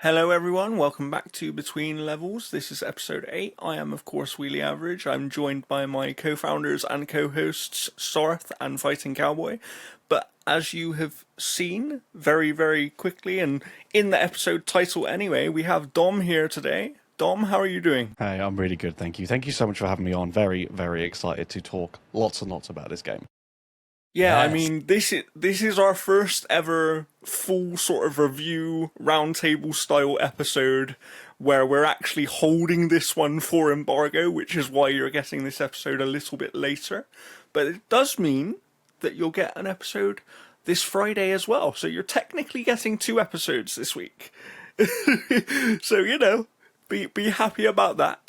Hello everyone, welcome back to Between Levels. This is episode 8. I am of course WheelieAverage. I'm joined by my co-founders and co-hosts Sarthe and FightinCowboy. But as you have seen very quickly and in the episode title anyway, we have Dom here today. Dom, how are you doing? Hey, I'm really good, thank you. Thank you so much for having me on. Very excited to talk lots and lots about this game. Yeah, Yes. I mean, this is our first ever full sort of review roundtable style episode where we're actually holding this one for embargo, which is why you're getting this episode a little bit later. But it does mean that you'll get an episode this Friday as well. So you're technically getting 2 episodes this week. So, you know, be happy about that.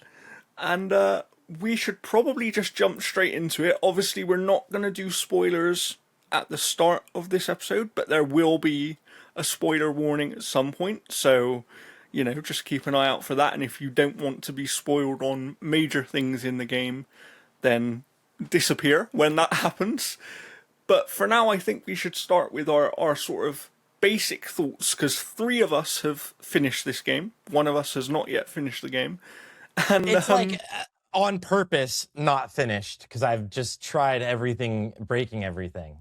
And we should probably just jump straight into it. Obviously, we're not going to do spoilers at the start of this episode, but there will be a spoiler warning at some point. So, you know, just keep an eye out for that. And if you don't want to be spoiled on major things in the game, then disappear when that happens. But for now, I think we should start with our sort of basic thoughts, because 3 of us have finished this game. 1 of us has not yet finished the game. And It's like on purpose not finished because I've just tried everything, breaking everything.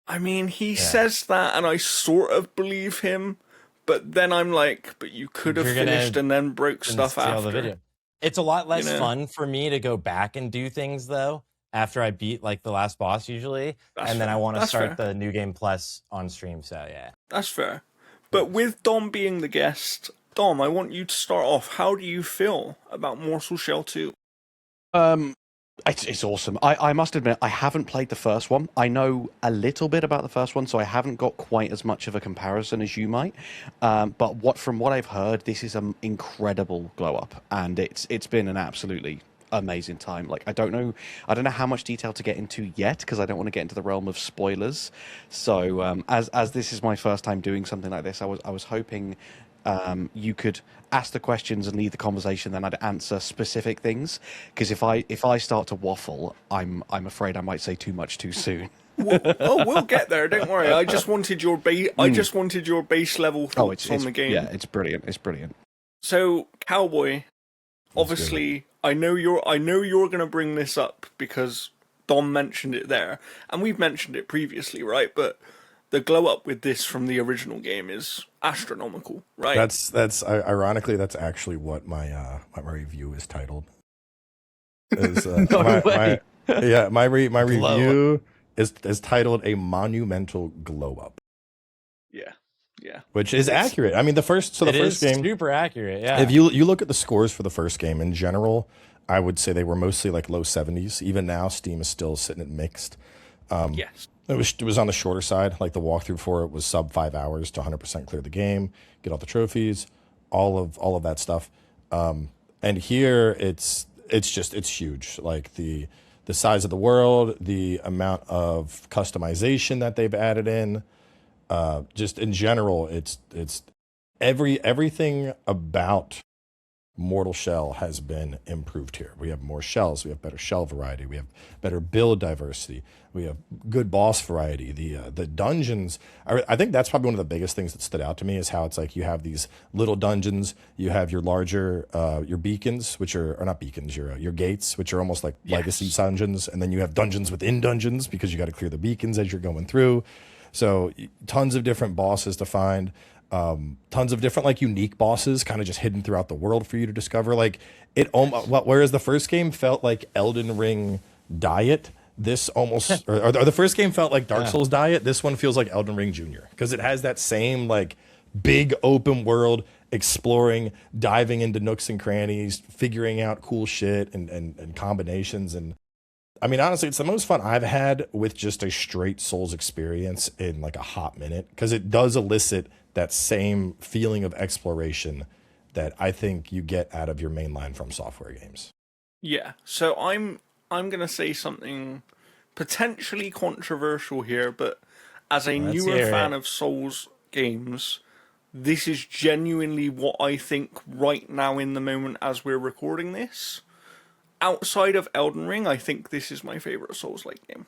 I mean, he says that, and I sort of believe him, but then I'm like, but you could have finished and then broke stuff after. The video. It's a lot less You know? fun for me to go back and do things though after I beat like the last boss usually, then I want to start the new game plus on stream. So yeah, that's fair. But with Dom being the guest, Dom, I want you to start off. How do you feel about Morsel Shell 2? It's awesome. I must admit, I haven't played the first one. I know a little bit about the first one, so I haven't got quite as much of a comparison as you might. But from what I've heard, this is an incredible glow up, and it's been an absolutely amazing time. Like I don't know how much detail to get into yet because I don't want to get into the realm of spoilers. So as this is my first time doing something like this, I was hoping you could ask the questions and lead the conversation, then I'd answer specific things. Because if I start to waffle, I'm afraid I might say too much too soon. We'll get there. Don't worry. I just wanted your base level thoughts on the game. Yeah, it's brilliant. It's brilliant. So, Cowboy, obviously, I know you're going to bring this up because Dom mentioned it there, and we've mentioned it previously, right? But the glow up with this from the original game is astronomical, right? That's ironically that's actually what my review is titled. Is, my review is titled A Monumental Glow Up. Yeah. Which is accurate. I mean the first game super accurate, yeah. If you look at the scores for the first game in general, I would say they were mostly like low 70s. Even now Steam is still sitting at mixed. Yes. It was on the shorter side. Like the walkthrough for it was sub 5 hours to 100% clear the game, get all the trophies, all of that stuff. And here it's huge. Like the size of the world, the amount of customization that they've added in, just in general, it's everything about Mortal Shell has been improved here. We have more shells, we have better shell variety, we have better build diversity, we have good boss variety. The dungeons, I think that's probably one of the biggest things that stood out to me is how it's like you have these little dungeons, you have your larger your beacons, which are or not beacons, your gates, which are almost like legacy dungeons, and then you have dungeons within dungeons because you got to clear the beacons as you're going through. So tons of different bosses to find. Tons of different like unique bosses kind of just hidden throughout the world for you to discover. Like whereas the first game felt like Elden Ring Diet, this almost or the first game felt like Dark Souls Diet, this one feels like Elden Ring Junior because it has that same like big open world exploring, diving into nooks and crannies, figuring out cool shit and combinations. And I mean, honestly, it's the most fun I've had with just a straight Souls experience in like a hot minute because it does elicit that same feeling of exploration that I think you get out of your mainline FromSoftware games. Yeah. So I'm gonna say something potentially controversial here, but as a newer fan of Souls games, this is genuinely what I think right now in the moment as we're recording this. Outside of Elden Ring, I think this is my favorite Souls-like game.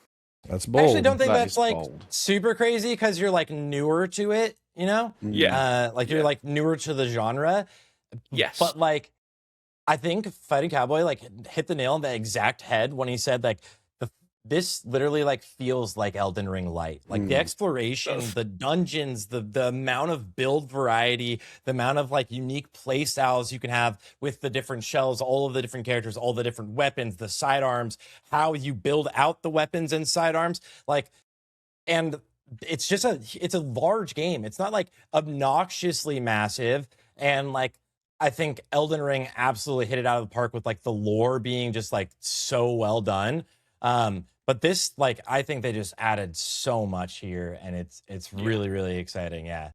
That's bold. I actually don't think That that's is like bold. super crazy because you're like newer to it. you know? Yeah. Like you're like newer to the genre. Yes. But like, I think Fighting Cowboy like hit the nail on the exact head when he said like this literally like feels like Elden Ring light. Like the exploration, the dungeons, the amount of build variety, the amount of like unique play styles you can have with the different shells, all of the different characters, all the different weapons, the sidearms, how you build out the weapons and sidearms, like, and it's just it's a large game. It's not like obnoxiously massive, and like I think Elden Ring absolutely hit it out of the park with like the lore being just like so well done. But this, like, I think they just added so much here, and it's really, really exciting. Yeah.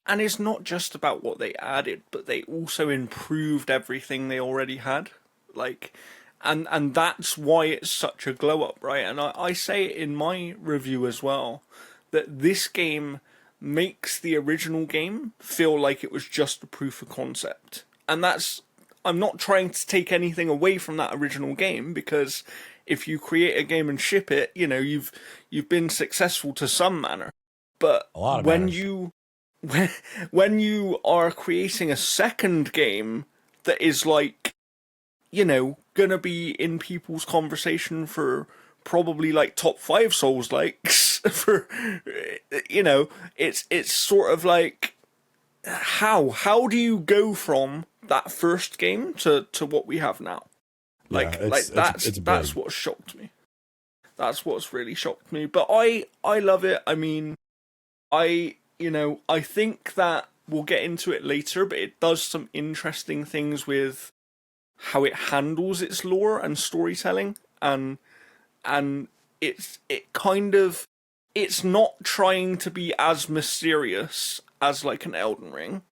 And it's not just about what they added, but they also improved everything they already had. Like, and that's why it's such a glow up, right? And I say it in my review as well, that this game makes the original game feel like it was just a proof of concept. And that's, I'm not trying to take anything away from that original game, because if you create a game and ship it, you know, you've been successful to some manner. But when you are creating a second game that is like, you know, gonna be in people's conversation for probably like top 5 Soulslikes for, you know, it's sort of like, how do you go from that first game to what we have now? Like, that's what shocked me. That's what's really shocked me. But I love it. I mean, I think that we'll get into it later, but it does some interesting things with how it handles its lore and storytelling, and it's not trying to be as mysterious as like an Elden Ring,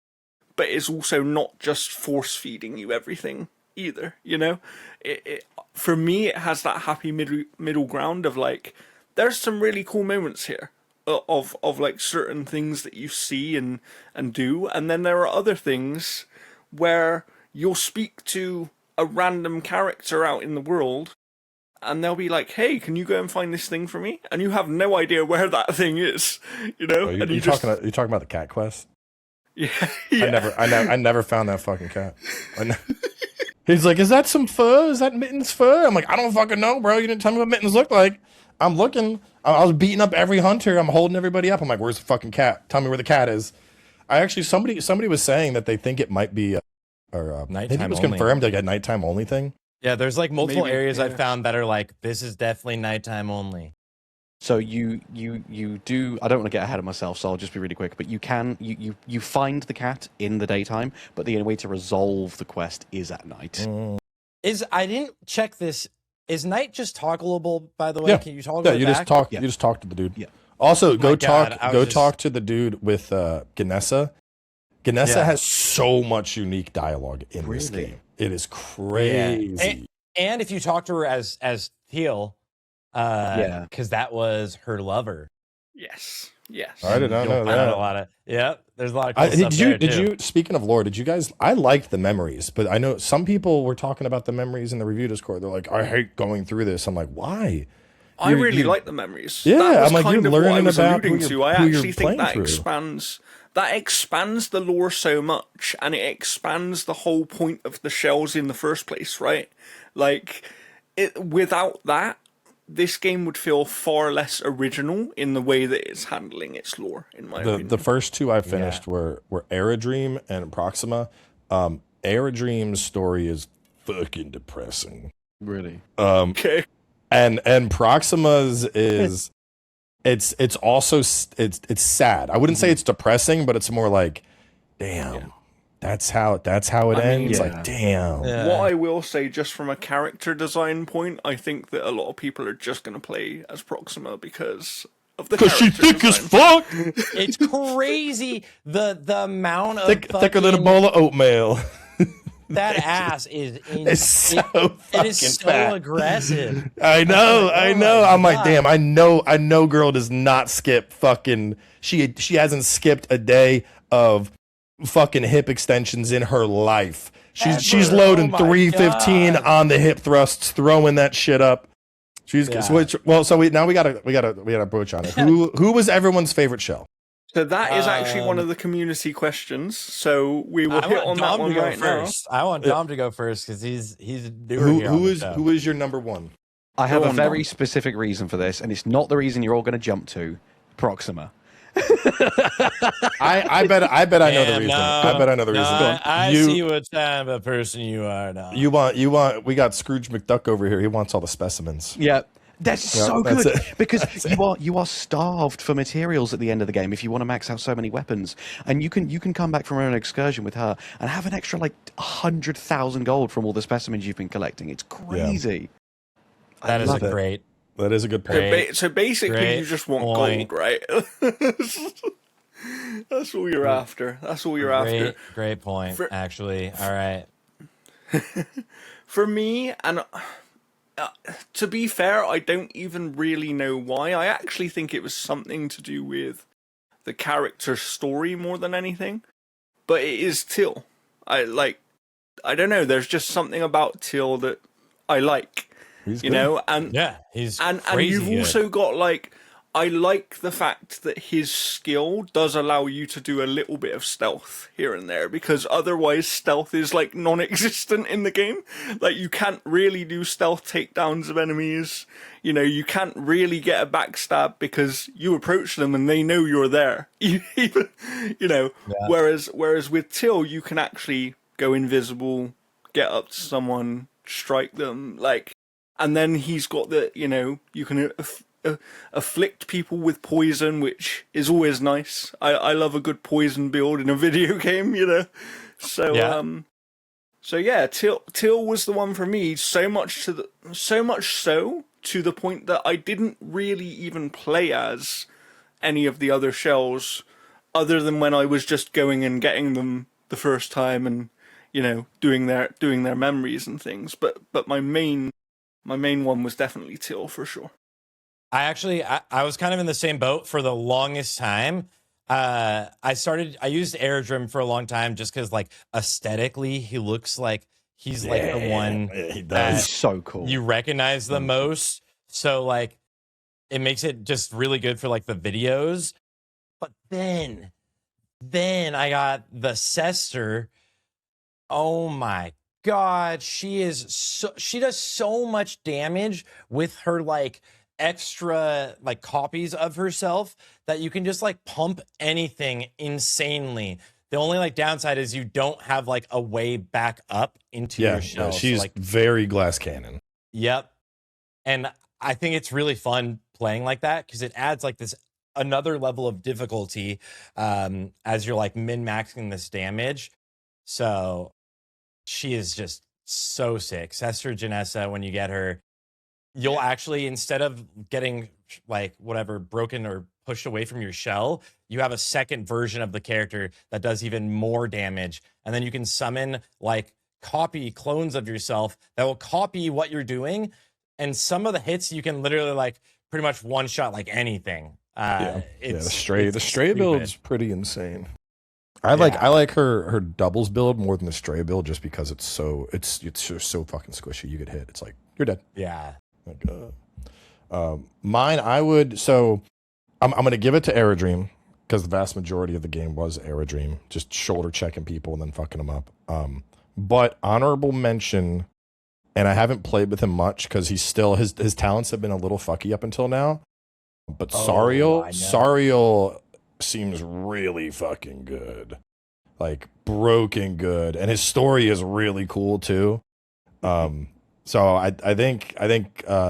but it's also not just force feeding you everything either, you know? It for me, it has that happy middle ground of like, there's some really cool moments here of like certain things that you see and do, and then there are other things where you'll speak to a random character out in the world and they'll be like, hey, can you go and find this thing for me? And you have no idea where that thing is, you know? Oh, you're talking about the cat quest? Yeah. I never found that fucking cat. He's like, is that some fur? Is that Mittens' fur? I'm like, I don't fucking know, bro. You didn't tell me what Mittens looked like. I'm looking. I was beating up every hunter. I'm holding everybody up. I'm like, where's the fucking cat? Tell me where the cat is. I actually, somebody was saying that they think it might be, maybe it was confirmed, like a nighttime only thing. Yeah, there's like multiple areas I've found that are like, this is definitely nighttime only. So you do. I don't want to get ahead of myself, so I'll just be really quick. But you find the cat in the daytime, but the only way to resolve the quest is at night. I didn't check this. Is night just toggleable? By the way, can you toggle? Yeah, you back? just talk. Yeah. You just talk to the dude. Yeah. Also, go God, talk to the dude with Ganessa. Ganessa has so much unique dialogue in this game. It is crazy. Yeah. And if you talk to her as Teal. Because that was her lover. Yes. I did not know that. There's a lot of cool stuff did you speaking of lore, did you guys, I liked the memories, but I know some people were talking about the memories in the review Discord. They're like, I hate going through this. I'm like, why? I really like the memories. Yeah, that was I'm like, kind you're of what I learning was about alluding to. I actually think that through. expands the lore so much, and it expands the whole point of the shells in the first place, right? Like, without that, this game would feel far less original in the way that it's handling its lore, in my opinion. The first two I finished were Aerodream and Proxima. Aerodream's story is fucking depressing. Really? Okay. And Proxima's is it's also it's sad. I wouldn't say it's depressing, but it's more like, damn. Yeah. That's how it ends. Like, damn. Yeah. What I will say, just from a character design point, I think that a lot of people are just going to play as Proxima because of the character she thick design. as fuck. It's crazy the amount of thicker than a bowl of oatmeal. That ass is it's so it is so fat. Aggressive. I know. I'm like, damn. I know. Girl does not skip fucking. She hasn't skipped a day of fucking hip extensions in her life. She's loading 315 on the hip thrusts, throwing that shit up. She's so we gotta broach on it. Who was everyone's favorite shell? So that is actually one of the community questions. So we will I hit want on that Dom one to go right now. first. I want Dom to go first because he's newer here on the show. Who is your number one? I have Go a on, very Dom. specific reason for this, and it's not the reason you're all going to jump to. Proxima. I bet I know the Damn, reason. no, I bet I know the reason. I see what type of person you are now. You want. We got Scrooge McDuck over here. He wants all the specimens. Yeah. That's so that's good it. because you are starved for materials at the end of the game if you want to max out so many weapons, and you can come back from an excursion with her and have an extra like 100,000 gold from all the specimens you've been collecting. It's crazy. That is a great. That is a good point. So basically, you just want point. gold, right? That's all you're after. That's all you're after. Great point, actually. All right. For me, and to be fair, I don't even really know why. I actually think it was something to do with the character's story more than anything. But it is Till. I don't know. There's just something about Till that I like. He's you good. know, and Yeah, he's and crazy you've good. also got like, I like the fact that his skill does allow you to do a little bit of stealth here and there, because otherwise stealth is like non-existent in the game. Like, you can't really do stealth takedowns of enemies. You know, you can't really get a backstab because you approach them and they know you're there. You know, whereas with Till, you can actually go invisible, get up to someone, strike them, like, and then he's got the, you know, you can afflict people with poison, which is always nice. I love a good poison build in a video game, you know. So yeah, Till was the one for me. So much so to the point that I didn't really even play as any of the other shells, other than when I was just going and getting them the first time and, you know, doing their memories and things. But my main one was definitely Till for sure. I was kind of in the same boat for the longest time. I used Aerodrim for a long time just because, like, aesthetically, he looks like he's like the one he that does. So cool. you recognize the most. So, like, it makes it just really good for like the videos. But then I got the Sester. Oh my God, she does so much damage with her like extra like copies of herself that you can just like pump anything insanely. The only like downside is you don't have like a way back up into your shell. She's so, like, very glass cannon. Yep. And I think it's really fun playing like that because it adds like this another level of difficulty as you're like min-maxing this damage. So she is just so sick. Sester Janessa, when you get her, you'll actually, instead of getting like whatever broken or pushed away from your shell, you have a second version of the character that does even more damage. And then you can summon like clones of yourself that will copy what you're doing. And some of the hits you can literally like pretty much one shot like anything. The stray build's pretty insane. I like her doubles build more than the stray build just because it's so fucking squishy. You get hit, it's like you're dead. Yeah. Like, mine, I'm gonna give it to Aerodream because the vast majority of the game was Aerodream, just shoulder checking people and then fucking them up. But honorable mention, and I haven't played with him much because he's still his talents have been a little fucky up until now. But Sariel seems really fucking good, like broken good, and his story is really cool too. So I think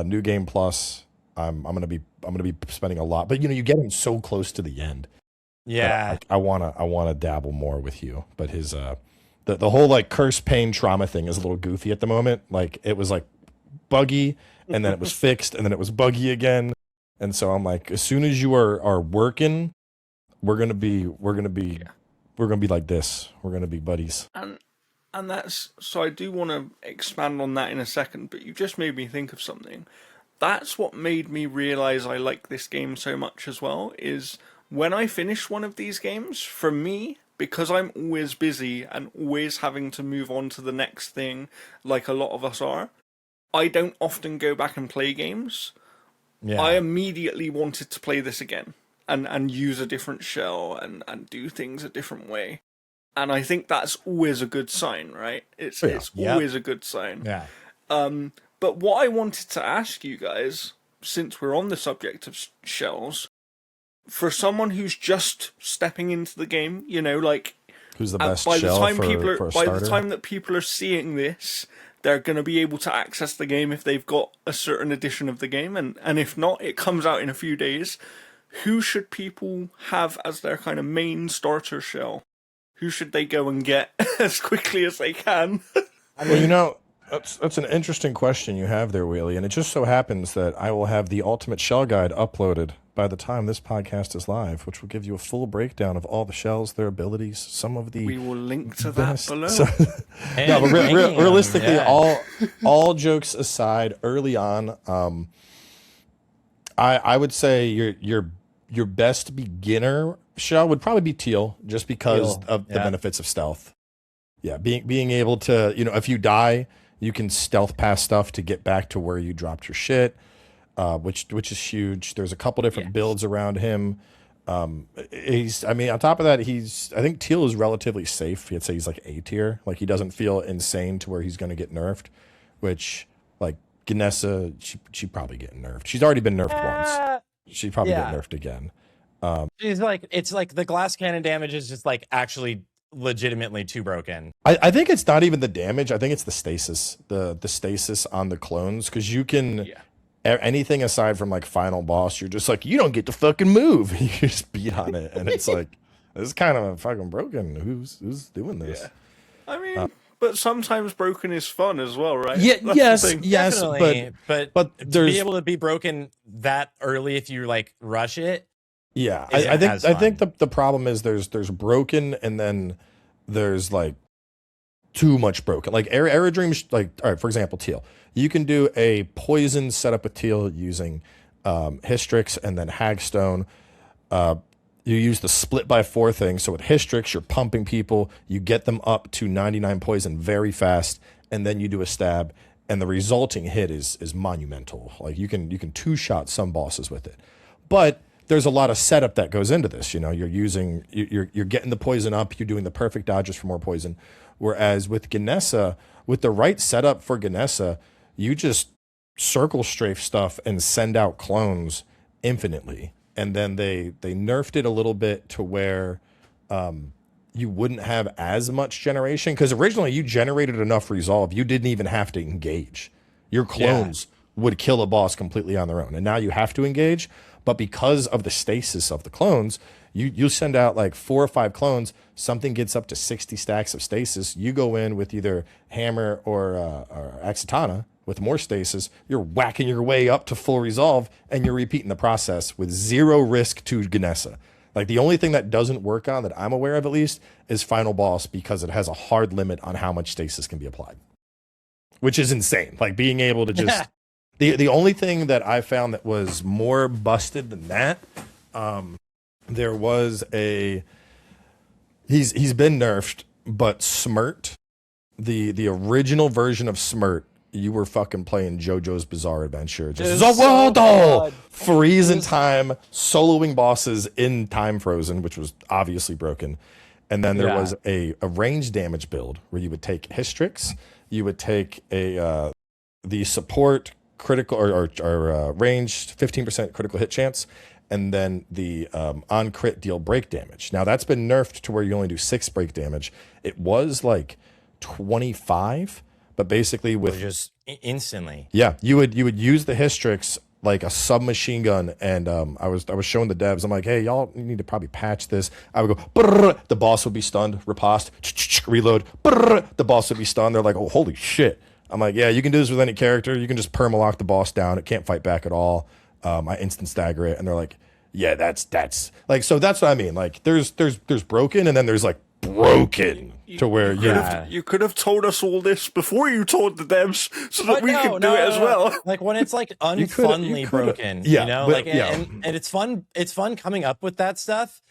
New Game Plus, I'm gonna be spending a lot, but you know, you get him so close to the end. Yeah, I wanna dabble more with you, but his the whole like curse, pain, trauma thing is a little goofy at the moment. Like, it was like buggy, and then it was fixed, and then it was buggy again, and so I'm like, as soon as you are working, we're gonna be like this. We're gonna be buddies. And that's, so I do want to expand on that in a second, but you just made me think of something. That's what made me realize I like this game so much as well, is when I finish one of these games, for me, because I'm always busy and always having to move on to the next thing, like a lot of us are, I don't often go back and play games. yeah. I immediately wanted to play this again. and use a different shell and do things a different way. And I think that's always a good sign, right? It's always a good sign. Yeah. But what I wanted to ask you guys, since we're on the subject of shells, for someone who's just stepping into the game, you know, like Who's the best by the shell time for a starter? by the time that people are seeing this, they're going to be able to access the game if they've got a certain edition of the game, and if not, it comes out in a few days. Who should people have as their kind of main starter shell? Who should they go and get as quickly as they can? Well, you know, that's an interesting question you have there, Wheelie, and it just so happens that I will have the Ultimate Shell Guide uploaded by the time this podcast is live, which will give you a full breakdown of all the shells, their abilities, some of the... We will link to that below. No, but realistically, all jokes aside, early on, I would say your best beginner shell would probably be teal, just because of the benefits of stealth. Yeah, being able to, you know, if you die, you can stealth past stuff to get back to where you dropped your shit, which is huge. There's a couple different builds around him. On top of that, I think teal is relatively safe. I'd say he's like A tier. Like, he doesn't feel insane to where he's going to get nerfed, which, like, Ganessa, she'd probably get nerfed. She's already been nerfed once. She'd probably get nerfed again. It's like the glass cannon damage is just like actually legitimately too broken. I think it's not even the damage. I think it's the stasis, the stasis on the clones, because you can anything aside from like final boss, you're just like, you don't get to fucking move. You just beat on it, and it's like, this is kind of fucking broken. Who's doing this? Yeah. I mean, but sometimes broken is fun as well, right? Yeah, yes, definitely. But to there's be able to be broken that early if you like rush it. Yeah, I think the problem is there's broken, and then there's like too much broken. Like Aerodream, like, all right, for example, teal. You can do a poison setup with teal using Hystrix and then Hagstone. You use the split by 4 thing. So with Hystrix, you're pumping people. You get them up to 99 poison very fast, and then you do a stab, and the resulting hit is monumental. Like, you can 2-shot some bosses with it, but there's a lot of setup that goes into this. You know, you're getting the poison up, you're doing the perfect dodges for more poison. Whereas with Ganessa, with the right setup for Ganessa, you just circle strafe stuff and send out clones infinitely. And then they nerfed it a little bit to where you wouldn't have as much generation, because originally you generated enough resolve, you didn't even have to engage. Your clones would kill a boss completely on their own, and now you have to engage. But because of the stasis of the clones, you send out like 4 or 5 clones, something gets up to 60 stacks of stasis. You go in with either hammer or Axitana with more stasis. You're whacking your way up to full resolve, and you're repeating the process with 0 risk to Ganessa. Like, the only thing that doesn't work on, that I'm aware of at least, is final boss, because it has a hard limit on how much stasis can be applied, which is insane. Like, being able to just... The only thing that I found that was more busted than that, there was a... He's been nerfed, but Smirt, the original version of Smirt, you were fucking playing JoJo's Bizarre Adventure. Just freeze in time, soloing bosses in time frozen, which was obviously broken. And then there was a range damage build where you would take Hystrix, you would take the support critical or ranged 15% critical hit chance, and then the on crit deal break damage. Now that's been nerfed to where you only do 6 break damage. It was like 25, but basically with just instantly. Yeah, you would use the Hystrix like a submachine gun, and I was showing the devs. I'm like, hey, y'all need to probably patch this. I would go, brrr, the boss would be stunned, riposte, reload, brrr, the boss would be stunned. They're like, oh, holy shit. I'm like, yeah, you can do this with any character. You can just perma-lock the boss down. It can't fight back at all. I instant stagger it, and they're like, yeah, that's like, so that's what I mean. Like, there's broken, and then there's like broken to where you could have told us all this before you told the devs, so that we could do it as well. Like, when it's like unfunly broken, you know, like, and it's fun. It's fun coming up with that stuff,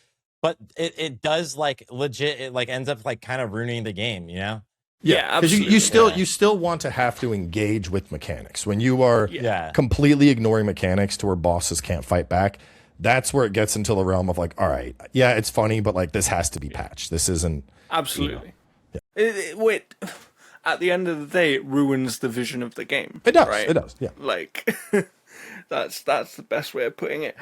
but it does like legit. It like ends up like kind of ruining the game, you know. Yeah, because you still want to have to engage with mechanics when you are completely ignoring mechanics to where bosses can't fight back. that's where it gets into the realm of like, all right, yeah, it's funny, but like this has to be patched. This isn't Absolutely. Wait, at the end of the day, it ruins the vision of the game. It does. Right? It does. Yeah. Like, that's the best way of putting it.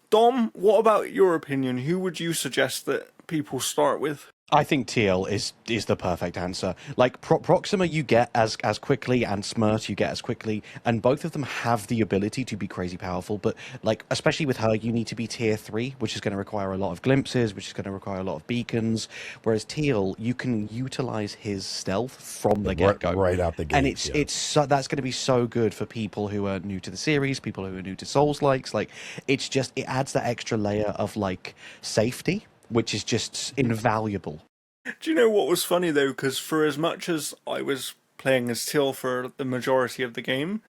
Dom, what about your opinion? Who would you suggest that people start with? I think TL is the perfect answer. Like Proxima, you get as quickly, and Smurf you get as quickly, and both of them have the ability to be crazy powerful. But like, especially with her, you need to be tier 3, which is going to require a lot of glimpses, which is going to require a lot of beacons. Whereas TL, you can utilize his stealth from the get go, right out the gate, and it's that's going to be so good for people who are new to the series, people who are new to Soulslikes. Like, it adds that extra layer of like safety, which is just invaluable. Do you know what was funny though? Because for as much as I was playing as Till for the majority of the game,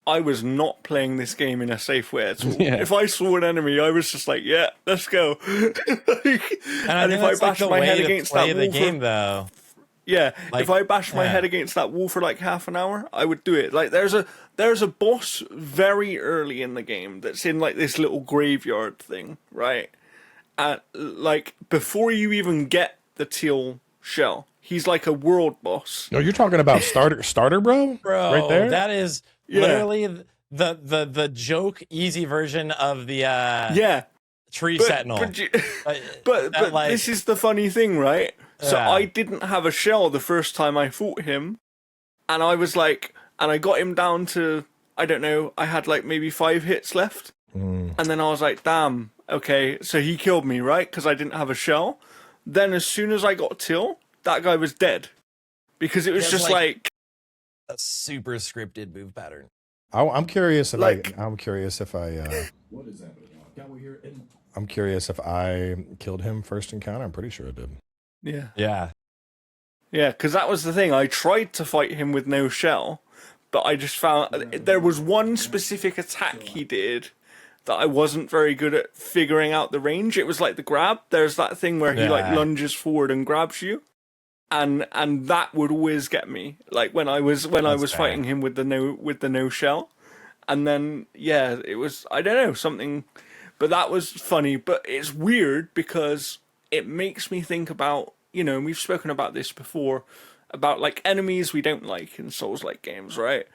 I was not playing this game in a safe way at all. Yeah. If I saw an enemy, I was just like, "Yeah, let's go." and if I bashed my head against that wall game, though, if I bashed my head against that wall for like half an hour, I would do it. Like, there's a boss very early in the game that's in like this little graveyard thing, right? Like, before you even get the teal shell, he's like a world boss. No, you're talking about starter, bro. Right there. That is literally the joke easy version of the tree sentinel. But like, this is the funny thing, right? So I didn't have a shell the first time I fought him, and I was like, and I got him down to, I don't know, I had like maybe 5 hits left, and then I was like, damn. Okay, so he killed me, right? Because I didn't have a shell. Then as soon as I got Till, that guy was dead. Because it was just like a super scripted move pattern. I'm curious if like, I'm curious if I what is that? I'm curious if I killed him first encounter. I'm pretty sure I did. Yeah, because that was the thing. I tried to fight him with no shell, but I just found there was one specific attack he did that I wasn't very good at figuring out the range. It was like the grab. There's that thing where he like lunges forward and grabs you, and that would always get me. Like when I was fighting him with the no shell, and then it was, I don't know, something, but that was funny. But it's weird because it makes me think about, you know, and we've spoken about this before, about like enemies we don't like in Souls-like games, right?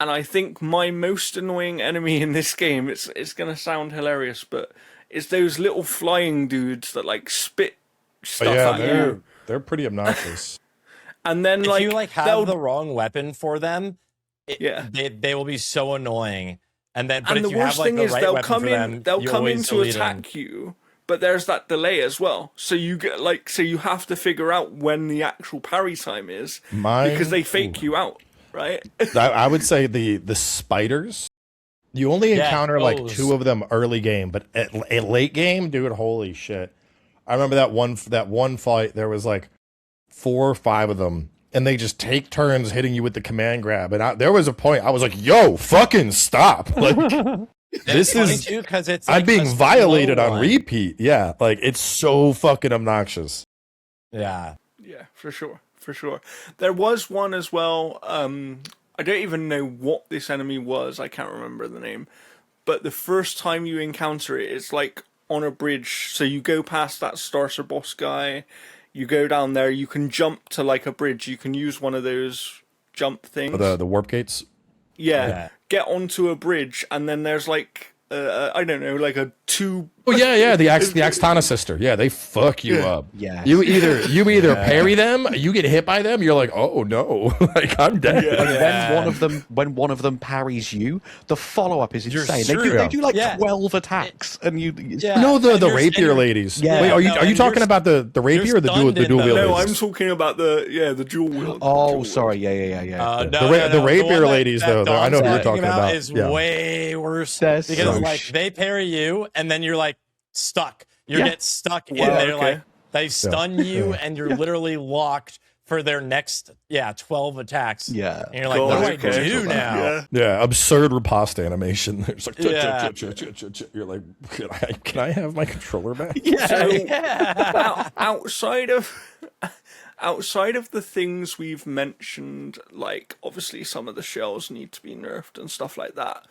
And I think my most annoying enemy in this game, it's gonna sound hilarious, but it's those little flying dudes that like spit stuff at you. They're pretty obnoxious. And then if you like have the wrong weapon for them, they will be so annoying. And then, but if the you worst have like thing the is right weapon for them, they'll come in to elite attack you, but there's that delay as well. So you get so you have to figure out when the actual parry time is because they fake you out. Right. I would say the spiders. You only encounter like 2 of them early game, but at late game, dude, holy shit! I remember that one fight. There was like 4 or 5 of them, and they just take turns hitting you with the command grab. And there was a point I was like, "Yo, fucking stop!" Like this is too, 'cause it's I'm being violated on repeat. Yeah, like it's so fucking obnoxious. Yeah, for sure. For sure. There was one as well, I don't even know what this enemy was, I can't remember the name, but the first time you encounter it, it's like on a bridge, so you go past that starter boss guy, you go down there, you can jump to like a bridge, you can use one of those jump things. The warp gates? Yeah, get onto a bridge, and then there's like, I don't know, like a 2... Oh yeah, the Axtana sister. Yeah, they fuck you up. Yeah. You either parry them, you get hit by them, you're like, oh no, like I'm dead. When one of them parries you, the follow up is insane. They do like 12 attacks, and you. No, the rapier ladies. Yeah. Wait, are you talking about the rapier or the dual wield? No, ladies? I'm talking about the dual wield. Oh, sorry. Yeah. The rapier ladies, though. I know what you're talking about. Is way worse because like they parry you, and then you're like stuck. You get stuck in there, like they stun you, and you're literally locked for their next 12 attacks. Yeah, and you're like, what do I do now? Yeah, absurd riposte animation. It's like you're like, can I have my controller back? Outside of the things we've mentioned, like obviously some of the shells need to be nerfed and stuff like that.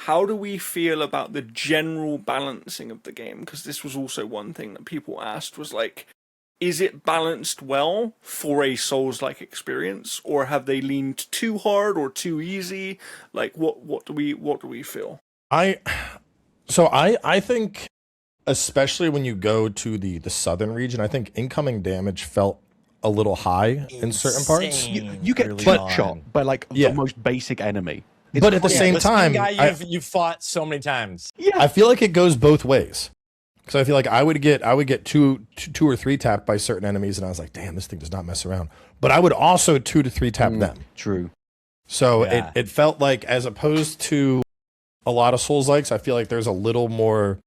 how do we feel about the general balancing of the game? Because this was also one thing that people asked, was like, is it balanced well for a Souls-like experience, or have they leaned too hard or too easy? Like, what do we feel? I think, especially when you go to the southern region, I think incoming damage felt a little high in certain parts. You get shot by like the most basic enemy. But at the same time, guy you've fought so many times. Yeah. I feel like it goes both ways. Because I feel like I would get two or three tapped by certain enemies, and I was like, damn, this thing does not mess around. But I would also 2 to 3 tap them. True. So it felt like, as opposed to a lot of Souls-likes, I feel like there's a little more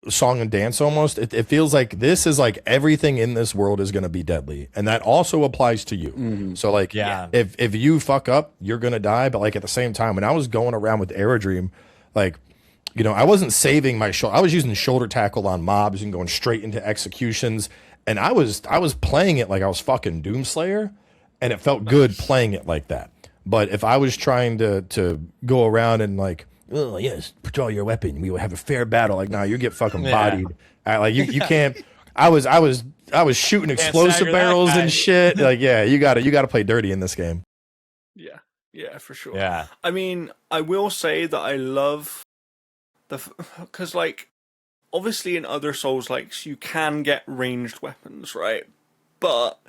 song and dance almost. It feels like this is like everything in this world is going to be deadly, and that also applies to you. So like, if you fuck up, you're going to die. But like at the same time, when I was going around with Aerodream, like, you know, I wasn't saving my shoulder. I was using shoulder tackle on mobs and going straight into executions, and I was playing it like I was fucking Doomslayer, and it felt good playing it like that. But if I was trying to go around and like, oh yes, patrol your weapon, we will have a fair battle. Like, nah, you get fucking bodied. Like you can't. I was shooting explosive barrels and shit. Like, yeah, you gotta play dirty in this game. Yeah, for sure. Yeah. I mean, I will say that I love because like, obviously in other Souls-likes you can get ranged weapons, right? But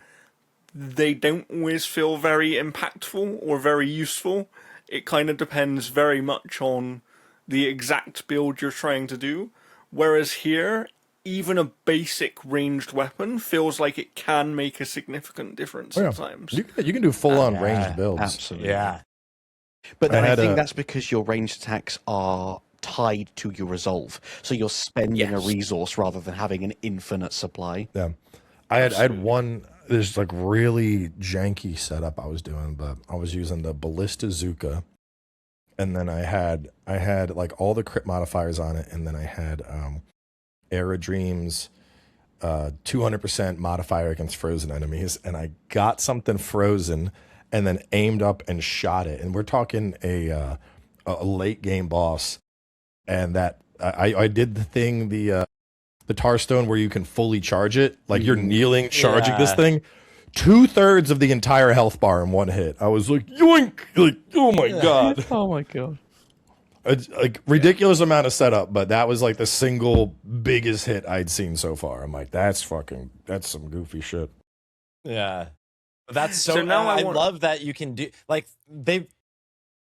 they don't always feel very impactful or very useful. It kind of depends very much on the exact build you're trying to do. Whereas here, even a basic ranged weapon feels like it can make a significant difference at times. You can do full-on ranged builds. Absolutely. Yeah. But then I think that's because your ranged attacks are tied to your resolve. So you're spending a resource rather than having an infinite supply. Yeah. I had one, this like really janky setup I was doing, but I was using the Ballista Zuka, and then I had like all the crit modifiers on it, and then I had Aerodream's 200% modifier against frozen enemies, and I got something frozen and then aimed up and shot it. And we're talking a late game boss, and that I did the thing, the Tarstone where you can fully charge it, like you're kneeling charging this thing. 2/3 of the entire health bar in one hit. I was like, yoink! Like, oh my god! Oh my god! It's like ridiculous amount of setup, but that was like the single biggest hit I'd seen so far. I'm like, that's some goofy shit. Yeah, that's so. now I love that you can do like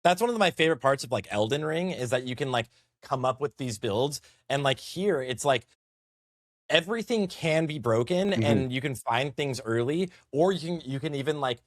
that's one of my favorite parts of like Elden Ring, is that you can like come up with these builds, and like here it's like everything can be broken, and you can find things early, or you can even like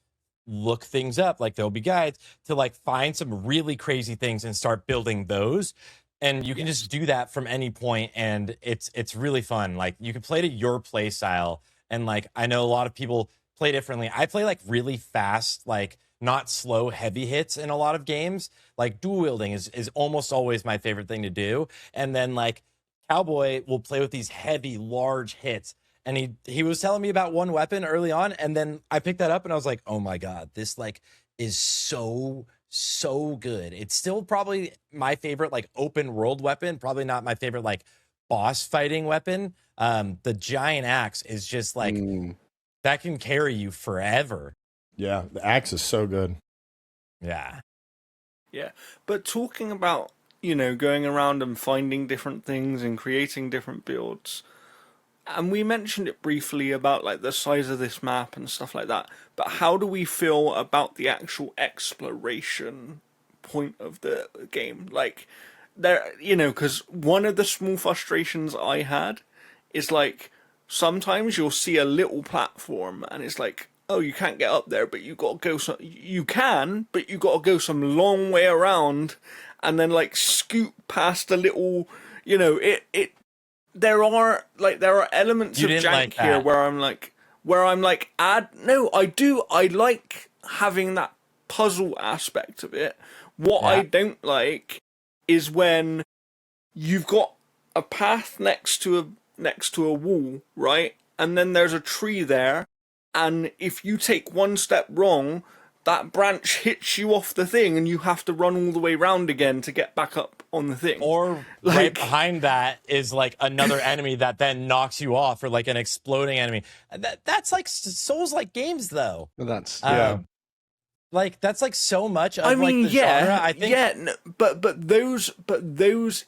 look things up. Like there'll be guides to like find some really crazy things and start building those, and you can just do that from any point, and it's really fun. Like you can play to your play style, and like I know a lot of people play differently. I play like really fast, like not slow, heavy hits in a lot of games. Like dual wielding is almost always my favorite thing to do, and then like Cowboy will play with these heavy, large hits. And he was telling me about one weapon early on, and then I picked that up and I was like, oh my god, this like is so good. It's still probably my favorite like open world weapon, probably not my favorite like boss fighting weapon. The giant axe is just like that can carry you forever. Yeah, the axe is so good. Yeah. But talking about, you know, going around and finding different things and creating different builds, and we mentioned it briefly about like the size of this map and stuff like that, but how do we feel about the actual exploration point of the game? Like, there, you know, because one of the small frustrations I had is like sometimes you'll see a little platform and it's like, oh, you can't get up there, but you got to go you can, but you got to go some long way around and then like scoot past a little, you know, there are elements of jank here where I'm like, I like having that puzzle aspect of it. What I don't like is when you've got a path next to a wall, right? And then there's a tree there, and if you take one step wrong, that branch hits you off the thing and you have to run all the way round again to get back up on the thing. Or right behind that is like another enemy that then knocks you off, or like an exploding enemy. That's like Souls-like games, though. That's like that's like so much of I mean, like the genre. I think but those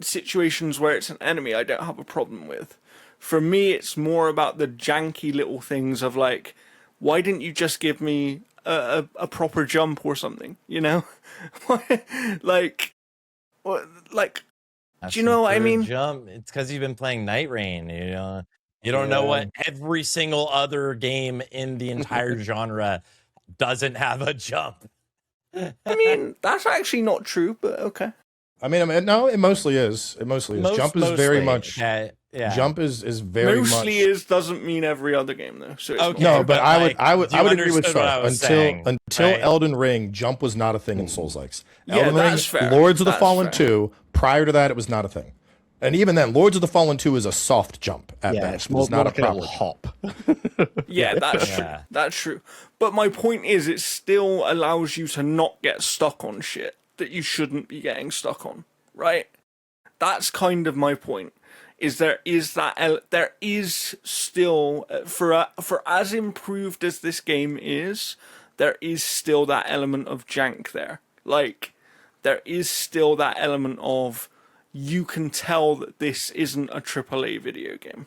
situations where it's an enemy, I don't have a problem with. For me, it's more about the janky little things of like, why didn't you just give me a proper jump or something? You know, like, like. That's do you know what I mean? Jump. It's because you've been playing Night Rain. You don't know what every single other game in the entire genre doesn't have a jump. I mean, that's actually not true, but okay. I mean, no, it mostly is. It mostly is. Jump is very much. Yeah. Jump is very mostly much. is doesn't mean every other game though. So it's Okay, No, but like, I would agree with Sarthe until right? Elden Ring, jump was not a thing in Soulslikes. Yeah, Elden Ring, that's fair. Lords of the That's Fallen fair. 2. Prior to that, it was not a thing. And even then, Lords of the Fallen 2 is a soft jump at best. It's more, It's not a like a proper little hop. Yeah, that's true. That's true. But my point is, it still allows you to not get stuck on shit that you shouldn't be getting stuck on, right? That's kind of my point. There is still for as improved as this game is, there is still that element of jank there. Like, there is still that element of, you can tell that this isn't a AAA video game.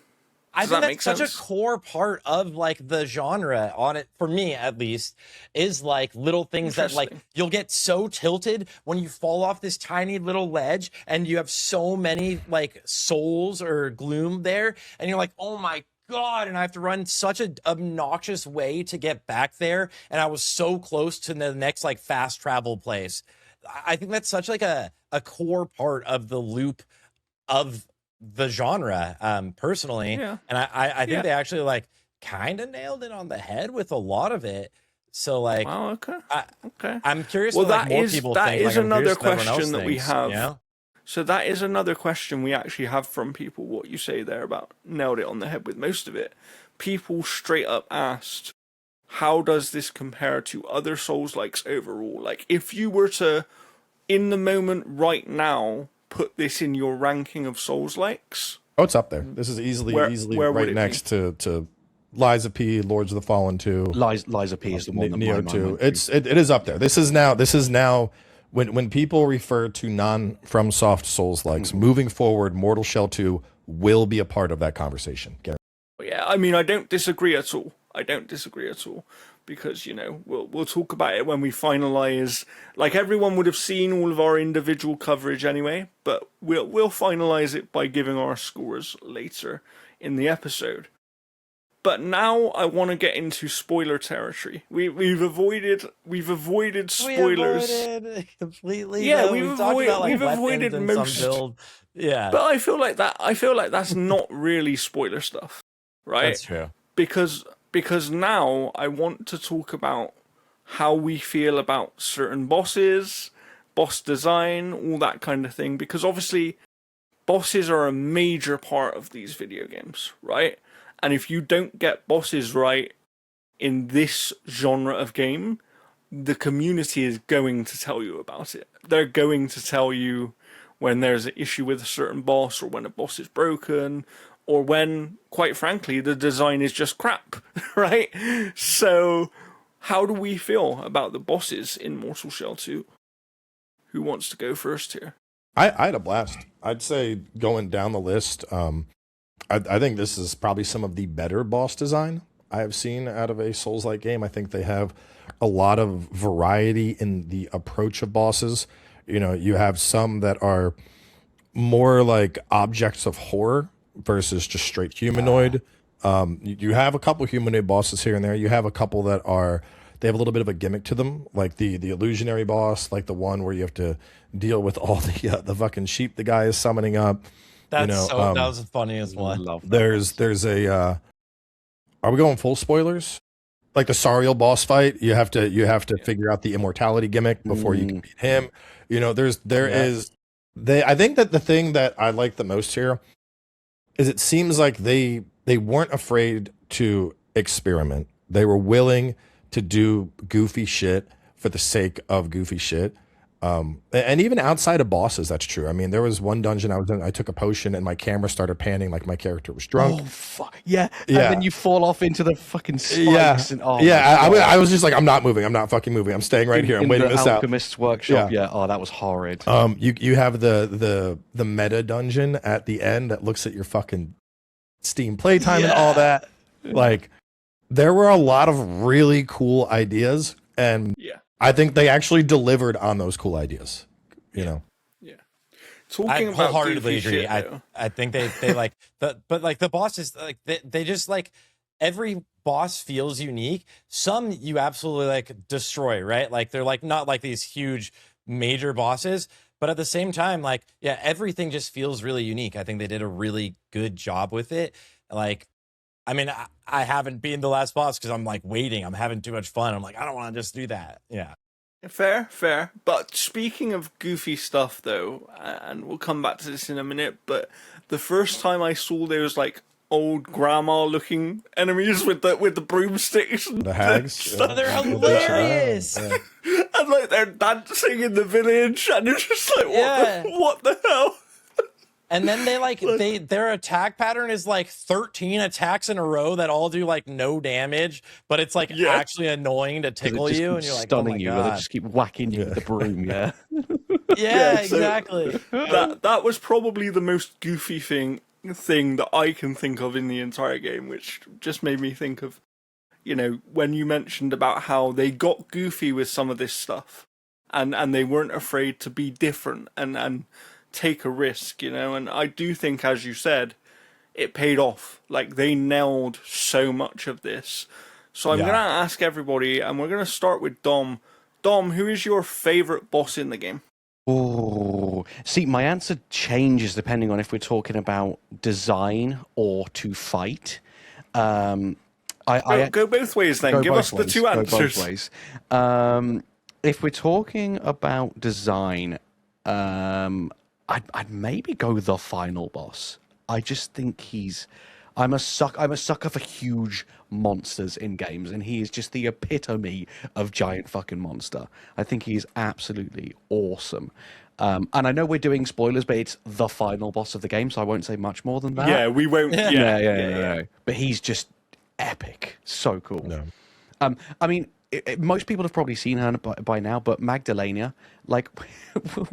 I think that's such a core part of like the genre on it, for me at least, is like little things that like you'll get so tilted when you fall off this tiny little ledge and you have so many like souls or gloom there, and you're like, oh my God, and I have to run such an obnoxious way to get back there, and I was so close to the next like fast travel place. I think that's such like a core part of the loop of the genre, personally. And I think they actually like kind of nailed it on the head with a lot of it. So like, wow, okay. I'm curious Well, what like, more people think. That is like, another question that we thinks, have. you know? So that is another question we actually have from people, what you say there about nailed it on the head with most of it. People straight up asked, how does this compare to other Souls-likes overall? Like, if you were to, in the moment right now, put this in your ranking of Souls-likes. Oh, it's up there. This is easily where right next to Liza P, Lords of the Fallen 2. Liza P is the one that Nioh 2. It is up there. This is now when people refer to non-FromSoft Souls-likes, moving forward, Mortal Shell 2 will be a part of that conversation. Yeah, I mean, I don't disagree at all. Because, you know, we'll talk about it when we finalize. Like, everyone would have seen all of our individual coverage anyway, but we'll finalize it by giving our scores later in the episode. But now I want to get into spoiler territory. We've avoided spoilers. Completely. Yeah, though. we've avoided most. Yeah, but I feel like that's not really spoiler stuff, right? That's true. Because now I want to talk about how we feel about certain bosses, boss design, all that kind of thing. Because obviously, bosses are a major part of these video games, right? And if you don't get bosses right in this genre of game, the community is going to tell you about it. They're going to tell you when there's an issue with a certain boss, or when a boss is broken, or when, quite frankly, the design is just crap, right? So, how do we feel about the bosses in Mortal Shell 2? Who wants to go first here? I had a blast. I'd say going down the list, I think this is probably some of the better boss design I have seen out of a Souls-like game. I think they have a lot of variety in the approach of bosses. You know, you have some that are more like objects of horror versus just straight humanoid. You have a couple humanoid bosses here and there. You have a couple that they have a little bit of a gimmick to them, like the illusionary boss, like the one where you have to deal with all the fucking sheep the guy is summoning up. That was the funniest one. There's a are we going full spoilers? Like the Sariel boss fight, you have to figure out the immortality gimmick before you can beat him. You know, I think that the thing that I like the most here is it seems like they weren't afraid to experiment. They were willing to do goofy shit for the sake of goofy shit. And even outside of bosses, that's true. I mean, there was one dungeon I was in, I took a potion and my camera started panning like my character was drunk. Oh, fuck. Yeah. Yeah. And then you fall off into the fucking spikes. Yeah. And, oh, yeah. my God. I was just like, I'm not moving. I'm not fucking moving. I'm staying right here. I'm In waiting the this out. Alchemist's workshop. Yeah. Oh, that was horrid. You have the meta dungeon at the end that looks at your fucking Steam playtime and all that. Like, there were a lot of really cool ideas, and I think they actually delivered on those cool ideas. You know. Yeah. Talking I about wholeheartedly goofy agree. shit, I think they like but like the bosses, like they just like, every boss feels unique. Some you absolutely like destroy, right? Like they're like not like these huge major bosses, but at the same time, like, yeah, everything just feels really unique. I think they did a really good job with it. Like, I mean, I haven't beaten the last boss because I'm like waiting. I'm having too much fun. I'm like, I don't want to just do that. Yeah. Fair. But speaking of goofy stuff, though, and we'll come back to this in a minute, but the first time I saw those, like, old grandma-looking enemies with the broomsticks and The hags. stuff, They're hilarious. Yeah. and, like, they're dancing in the village, and it's just like, Yeah. what the hell? And then they like their attack pattern is like 13 attacks in a row that all do like no damage, but it's like actually annoying to tickle just you, keep and you're like, stunning oh my you, God. or they just keep whacking you with the broom. Yeah. Yeah, so exactly. That was probably the most goofy thing that I can think of in the entire game, which just made me think of, you know, when you mentioned about how they got goofy with some of this stuff, and they weren't afraid to be different and take a risk, you know, and I do think, as you said, it paid off. Like, they nailed so much of this. So I'm going to ask everybody, and we're going to start with Dom. Dom, who is your favourite boss in the game? Oh, see, my answer changes depending on if we're talking about design or to fight. I Go both ways then. Give us the two answers. Go both ways. If we're talking about design, I'd maybe go the final boss. I just think I'm a sucker for huge monsters in games, and he is just the epitome of giant fucking monster. I think he is absolutely awesome. And I know we're doing spoilers, but it's the final boss of the game, so I won't say much more than that. Yeah, we won't. Yeah. But he's just epic. So cool. No. I mean, most people have probably seen her by now, but Magdalena, like,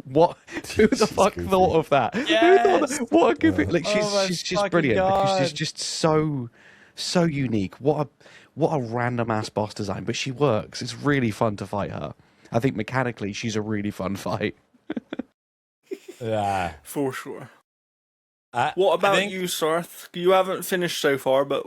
what? Who the fuck goofy. thought of that? Yes. What a goofy! Like, Oh she's my just brilliant because God. she's just so unique. What a random ass boss design, but she works. It's really fun to fight her. I think mechanically, she's a really fun fight. Yeah. For sure. What about you, Sarth? You haven't finished so far, but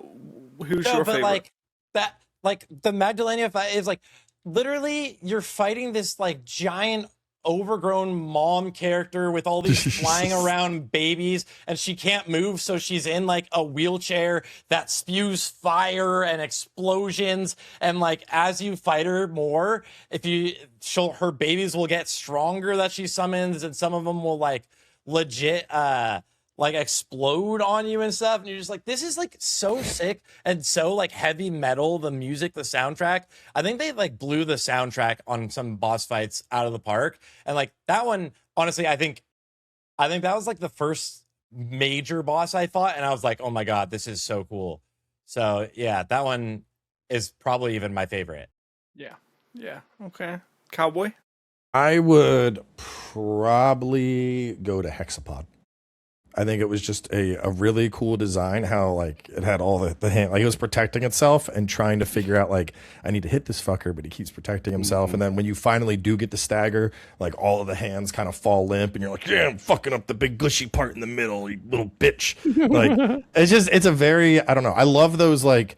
who's your favorite? Like that, like the Magdalena fight is like literally you're fighting this like giant overgrown mom character with all these flying around babies, and she can't move, so she's in like a wheelchair that spews fire and explosions, and like as you fight her more, her babies will get stronger that she summons, and some of them will like legit like explode on you and stuff, and you're just like, this is like so sick and so like heavy metal. The music, the soundtrack, I think they like blew the soundtrack on some boss fights out of the park. And like that one, honestly, I think that was like the first major boss I fought, and I was like, oh my God, this is so cool. So yeah, that one is probably even my favorite. Yeah. Okay. Cowboy? I would probably go to Hexapod. I think it was just a really cool design, how like it had all the hand, like it was protecting itself and trying to figure out like, I need to hit this fucker, but he keeps protecting himself. And then when you finally do get the stagger, like all of the hands kind of fall limp and you're like, yeah, I'm fucking up the big gushy part in the middle, you little bitch. Like it's a very, I don't know. I love those like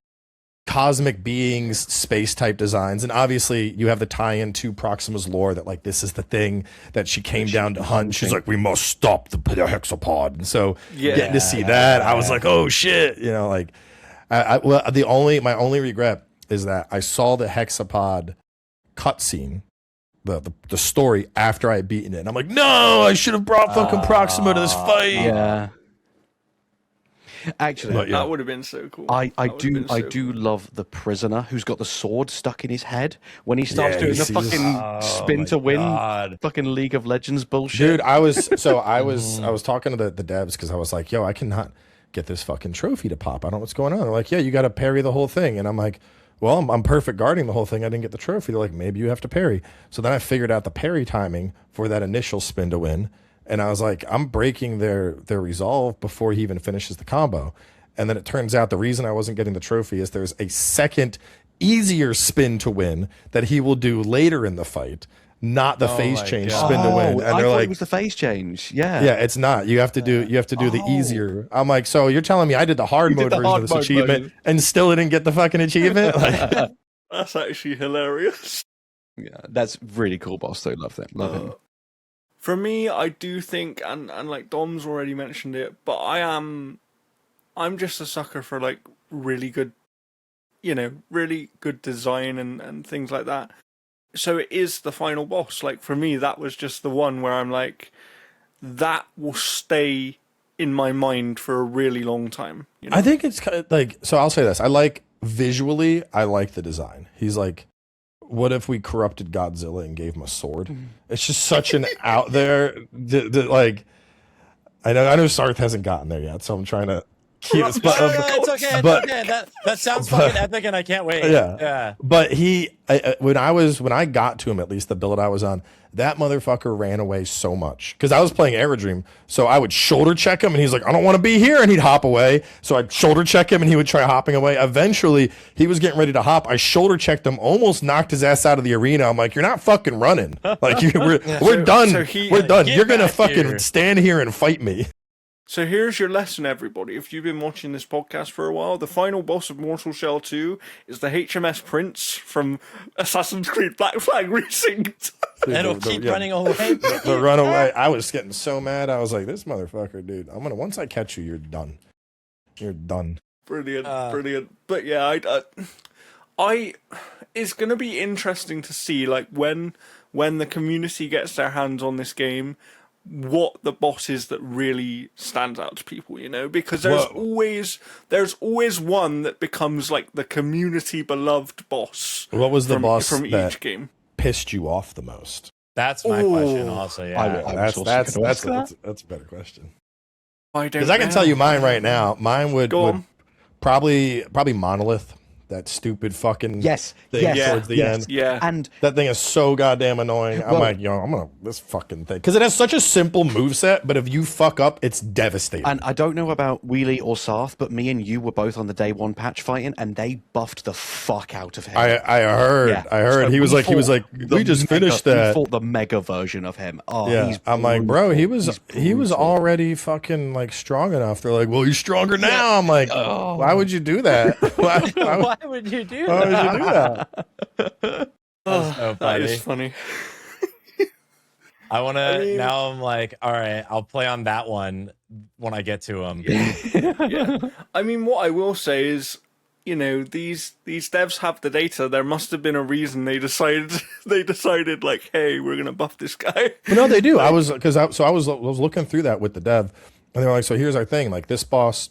cosmic beings, space type designs, and obviously you have the tie-in to Proxima's lore that like this is the thing that she came down to hunt. She's like, we must stop the hexapod, and so getting to see that, I was like, oh shit, you know, like well, my only regret is that I saw the hexapod cutscene, the story after I had beaten it, and I'm like, no, I should have brought fucking Proxima to this fight. Yeah. Actually, But, yeah. That would have been so cool. I That would have been so do cool. love the prisoner who's got the sword stuck in his head when he starts Yeah, doing he the sees- fucking spin my to win, God. fucking League of Legends bullshit. Dude, I was talking to the devs because I was like, yo, I cannot get this fucking trophy to pop. I don't know what's going on. They're like, yeah, you got to parry the whole thing. And I'm like, well, I'm perfect guarding the whole thing. I didn't get the trophy. They're like, maybe you have to parry. So then I figured out the parry timing for that initial spin to win. And I was like, I'm breaking their resolve before he even finishes the combo. And then it turns out the reason I wasn't getting the trophy is there's a second easier spin to win that he will do later in the fight, not the phase my change God. spin to win. And I they're thought like, it was the phase change. Yeah. yeah, it's not. You have to do the easier. I'm like, so you're telling me I did the hard mode the version hard of this mode achievement version. and still didn't get the fucking achievement? Like, That's actually hilarious. Yeah, that's really cool, boss. Though, love them, love him. For me, I do think, and like Dom's already mentioned it, but I'm just a sucker for like really good, really good design and things like that. So it is the final boss. Like for me, that was just the one where I'm like, that will stay in my mind for a really long time. You know? I think it's kind of like, so I'll say this. I like visually, I like the design. He's like, what if we corrupted Godzilla and gave him a sword? It's just such an out there, like, I know Sarthe hasn't gotten there yet, so I'm trying to keep it. No, it's okay. but- It's okay. That sounds fucking epic, and I can't wait. Yeah. But when I got to him, at least the build I was on, that motherfucker ran away so much because I was playing Aerodream. So I would shoulder check him and he's like, I don't want to be here. And he'd hop away. So I'd shoulder check him and he would try hopping away. Eventually he was getting ready to hop. I shoulder checked him, almost knocked his ass out of the arena. I'm like, you're not fucking running. Like we're done. We're done. Get You're going to back fucking here. stand here and fight me. So here's your lesson, everybody. If you've been watching this podcast for a while, the final boss of Mortal Shell 2 is the HMS Prince from Assassin's Creed Black Flag Resynced. And it'll keep running away. The runaway. I was getting so mad. I was like, this motherfucker, dude. Once I catch you, you're done. You're done. Brilliant, brilliant. But yeah, I it's going to be interesting to see, like, when the community gets their hands on this game, what the boss is that really stands out to people, because there's always one that becomes like the community beloved boss. What was the from, boss from that each game? pissed you off the most? That's my question. Also, yeah. That's a better question. I don't Because I can know. tell you mine right now. Mine would Go on. probably Monolith. That stupid fucking Yes, thing yes, towards the yes. end. Yeah. And That thing is so goddamn annoying. I'm Well- like, this fucking thing. Because it has such a simple moveset, but if you fuck up, it's devastating. And I don't know about Wheelie or Sarthe, but me and you were both on the day one patch fighting, and they buffed the fuck out of him. I heard. Yeah. I heard. So he was like, the we just mega- finished We that. fought the mega version of him. Oh, Yeah, he's I'm like, bro, he brutal. was He's brutal. already fucking like strong enough. They're like, well, he's stronger now. I'm like, why would you do that? Why Why would you do would that? you do that? That's so That funny. is funny. I want to. I mean- Now I'm like, all right, I'll play on that one when I get to him. Yeah. I mean, what I will say is, these devs have the data. There must have been a reason they decided like, hey, we're gonna buff this guy. But no, they do. I was looking through that with the dev, and they were like, so here's our thing. Like this boss,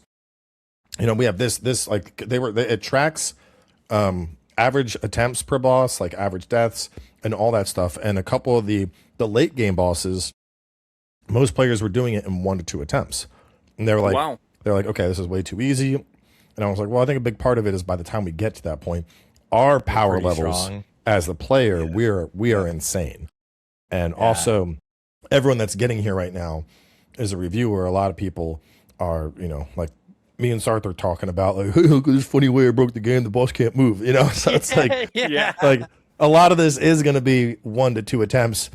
we have this like it tracks average attempts per boss, like average deaths and all that stuff. And a couple of the late game bosses, most players were doing it in 1 to 2 attempts, and they were like, Wow. they're like, okay, this is way too easy. And I was like, well, I think a big part of it is by the time we get to that point, our power pretty levels strong. as the player, we are insane. And also, everyone that's getting here right now is a reviewer. A lot of people are, like me and Sarthe are talking about, like, hey, look at this funny way I broke the game. The boss can't move, So it's like, Yeah. like a lot of this is going to be 1 to 2 attempts.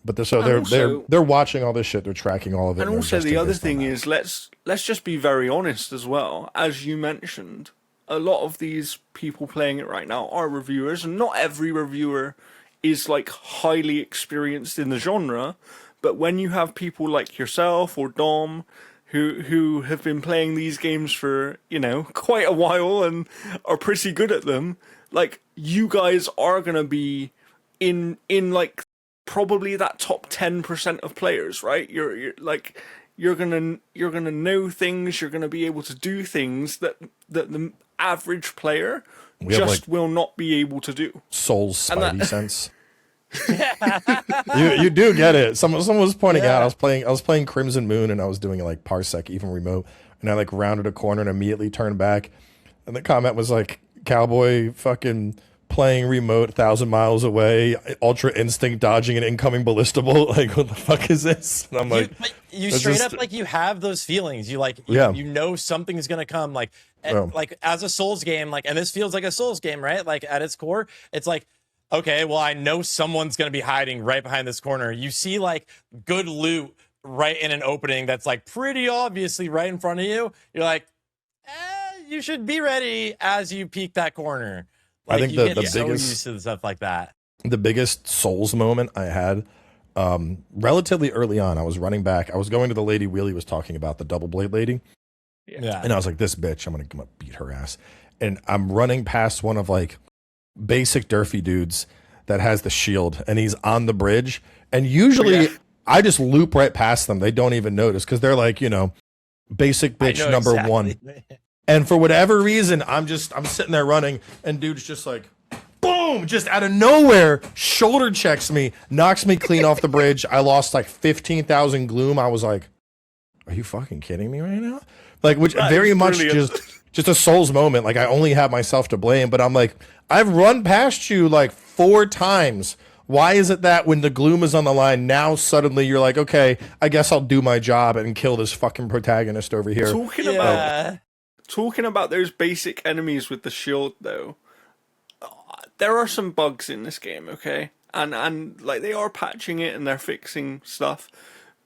But they're watching all this shit. They're tracking all of it. And they're also the adjusting other based on thing that. is, let's just be very honest as well. As you mentioned, a lot of these people playing it right now are reviewers, and not every reviewer is like highly experienced in the genre. But when you have people like yourself or Dom who have been playing these games for, quite a while and are pretty good at them, like, you guys are gonna be in like probably that top 10% of players, right? You're like, you're gonna know things, you're gonna be able to do things that the average player just will not be able to do. Soul's spidey sense. you do get it. Someone was pointing out I was playing Crimson Moon and I was doing like parsec even remote, and I like rounded a corner and immediately turned back, and the comment was like, "Cowboy fucking playing remote 1,000 miles away, Ultra Instinct dodging an incoming ballistable." Like, what the fuck is this? And I'm like, you straight up like you have those feelings. You like you know something's gonna come. Like like as a Souls game, like, and this feels like a Souls game, right? Like at its core, it's like, okay, well, I know someone's going to be hiding right behind this corner. You see, like, good loot right in an opening that's, like, pretty obviously right in front of you. You're like, you should be ready as you peek that corner. Like, I think you the get so biggest, used to stuff like that. The biggest Souls moment I had relatively early on, I was running back. I was going to the lady Wheelie was talking about, the double blade lady. Yeah. And I was like, this bitch, I'm going to beat her ass. And I'm running past one of, like, basic Durfy dudes that has the shield, and he's on the bridge, and usually I just loop right past them. They don't even notice because they're like, you know, basic bitch number one. And for whatever reason, I'm sitting there running, and dude's just like, boom, just out of nowhere, shoulder checks me, knocks me clean off the bridge. I lost like 15,000 gloom. I was like, are you fucking kidding me right now? Like, which very much just a Souls moment. Like, I only have myself to blame, but I'm like, I've run past you like 4 times. Why is it that when the gloom is on the line, now suddenly you're like, okay, I guess I'll do my job and kill this fucking protagonist over here? Talking about those basic enemies with the shield, though, there are some bugs in this game, okay? And like, they are patching it and they're fixing stuff.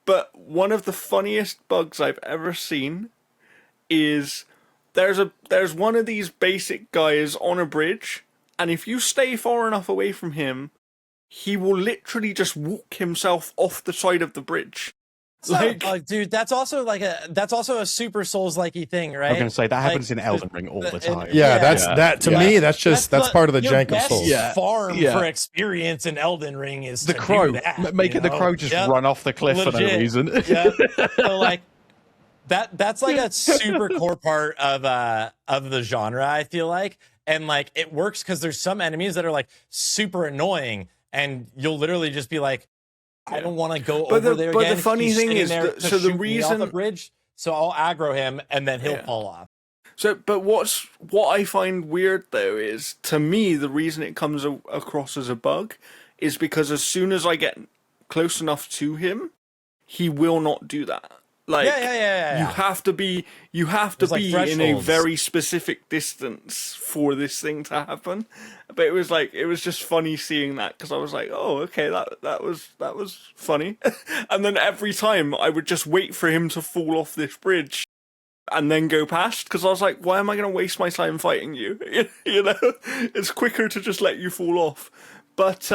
But one of the funniest bugs I've ever seen is there's one of these basic guys on a bridge, and if you stay far enough away from him, he will literally just walk himself off the side of the bridge. Like, dude, that's also a super Souls-like-y thing, right? I'm going to say that happens in Elden Ring all the time. That's me. That's part of the jank of Souls. Farm for experience in Elden Ring is the crow. Make it the crow just run off the cliff for no reason. So like that's like a super core part of the genre, I feel like, and like it works because there's some enemies that are like super annoying, and you'll literally just be like, I don't want to go over there again. But the funny thing is, so the reason off the bridge, so I'll aggro him and then he'll fall off. So, but what I find weird though is, to me, the reason it comes across as a bug is because as soon as I get close enough to him, he will not do that. Like, you have to be in a very specific distance for this thing to happen. But it was just funny seeing that, because I was like, oh, okay, that was funny. And then every time I would just wait for him to fall off this bridge and then go past, because I was like, why am I going to waste my time fighting you? You know, it's quicker to just let you fall off. But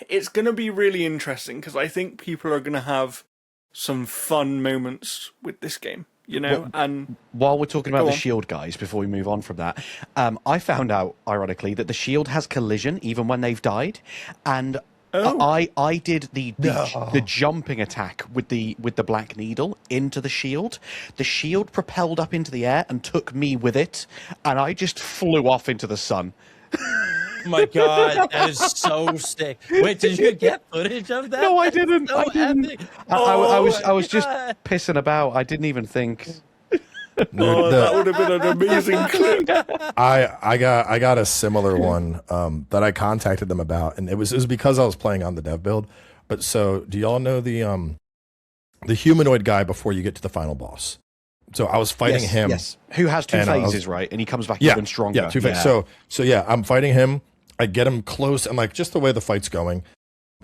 it's going to be really interesting, because I think people are going to have some fun moments with this game, you know? And while we're talking about the shield, guys, before we move on from that, I found out, ironically, that the shield has collision even when they've died. And I did the jumping attack with the black needle into the shield. The shield propelled up into the air and took me with it, and I just flew off into the sun. Oh my god, that is so sick. Wait, did you get footage of that? No, I didn't. So I didn't. Epic. I was just pissing about. I didn't even think. That would have been an amazing clip. I got a similar one that I contacted them about, and it was because I was playing on the dev build. But so, do y'all know the humanoid guy before you get to the final boss? So I was fighting him. Yes. Who has 2 phases, right? And he comes back even stronger. Yeah, 2 phases. So yeah, I'm fighting him. I get him close, and like just the way the fight's going,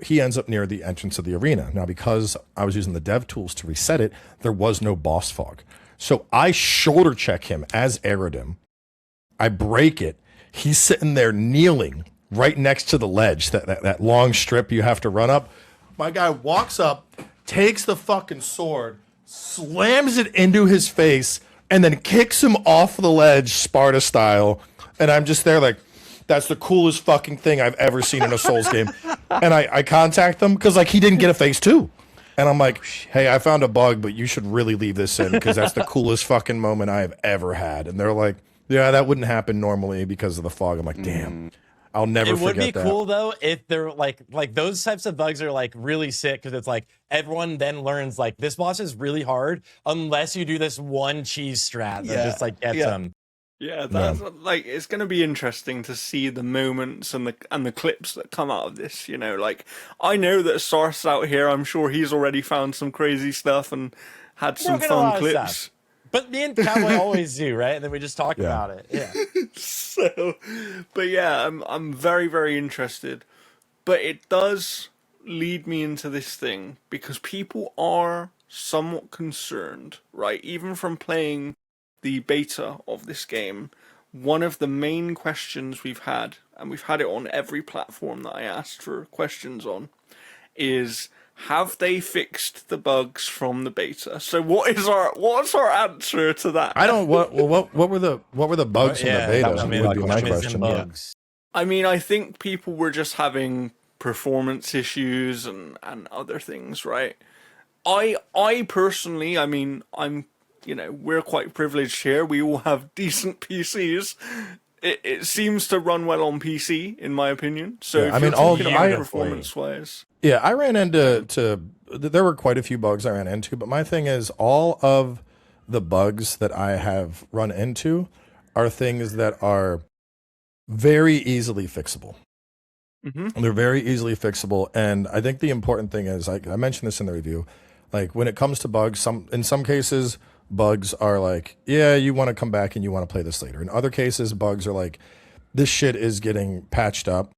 he ends up near the entrance of the arena. Now, because I was using the dev tools to reset it, there was no boss fog. So I shoulder check him as Eridim. I break it. He's sitting there kneeling right next to the ledge, that long strip you have to run up. My guy walks up, takes the fucking sword, slams it into his face, and then kicks him off the ledge, Sparta style. And I'm just there like, that's the coolest fucking thing I've ever seen in a Souls game. And I contact them because like he didn't get a phase 2. And I'm like, hey, I found a bug, but you should really leave this in because that's the coolest fucking moment I have ever had. And they're like, yeah, that wouldn't happen normally because of the fog. I'm like, damn, I'll never It would forget be that. cool though if they're like those types of bugs are like really sick because it's like everyone then learns like this boss is really hard unless you do this one cheese strat that just like gets them. Yeah, that's like it's going to be interesting to see the moments and the clips that come out of this. You know, like I know that Sarthe's out here. I'm sure he's already found some crazy stuff and had some fun clips. But me and Cowboy always do, right? And then we just talk about it. Yeah. So, but yeah, I'm very, very interested. But it does lead me into this thing because people are somewhat concerned, right? Even from playing the beta of this game, one of the main questions we've had, and we've had it on every platform that I asked for questions on, is have they fixed the bugs from the beta? So what's our answer to that? I don't what were the bugs from the beta? that Would be my question. I mean, I think people were just having performance issues and other things, right? I personally, I mean, we're quite privileged here. We all have decent PCs. It seems to run well on PC, in my opinion. So Yeah, if I mean, you're talking about performance-wise, yeah, I ran into there were quite a few bugs I ran into, but my thing is all of the bugs that I have run into are things that are very easily fixable. They're very easily fixable, and I think the important thing is, like I mentioned this in the review, like when it comes to bugs, in some cases bugs are like, yeah, you want to come back and you want to play this later. In other cases, bugs are like, this shit is getting patched up.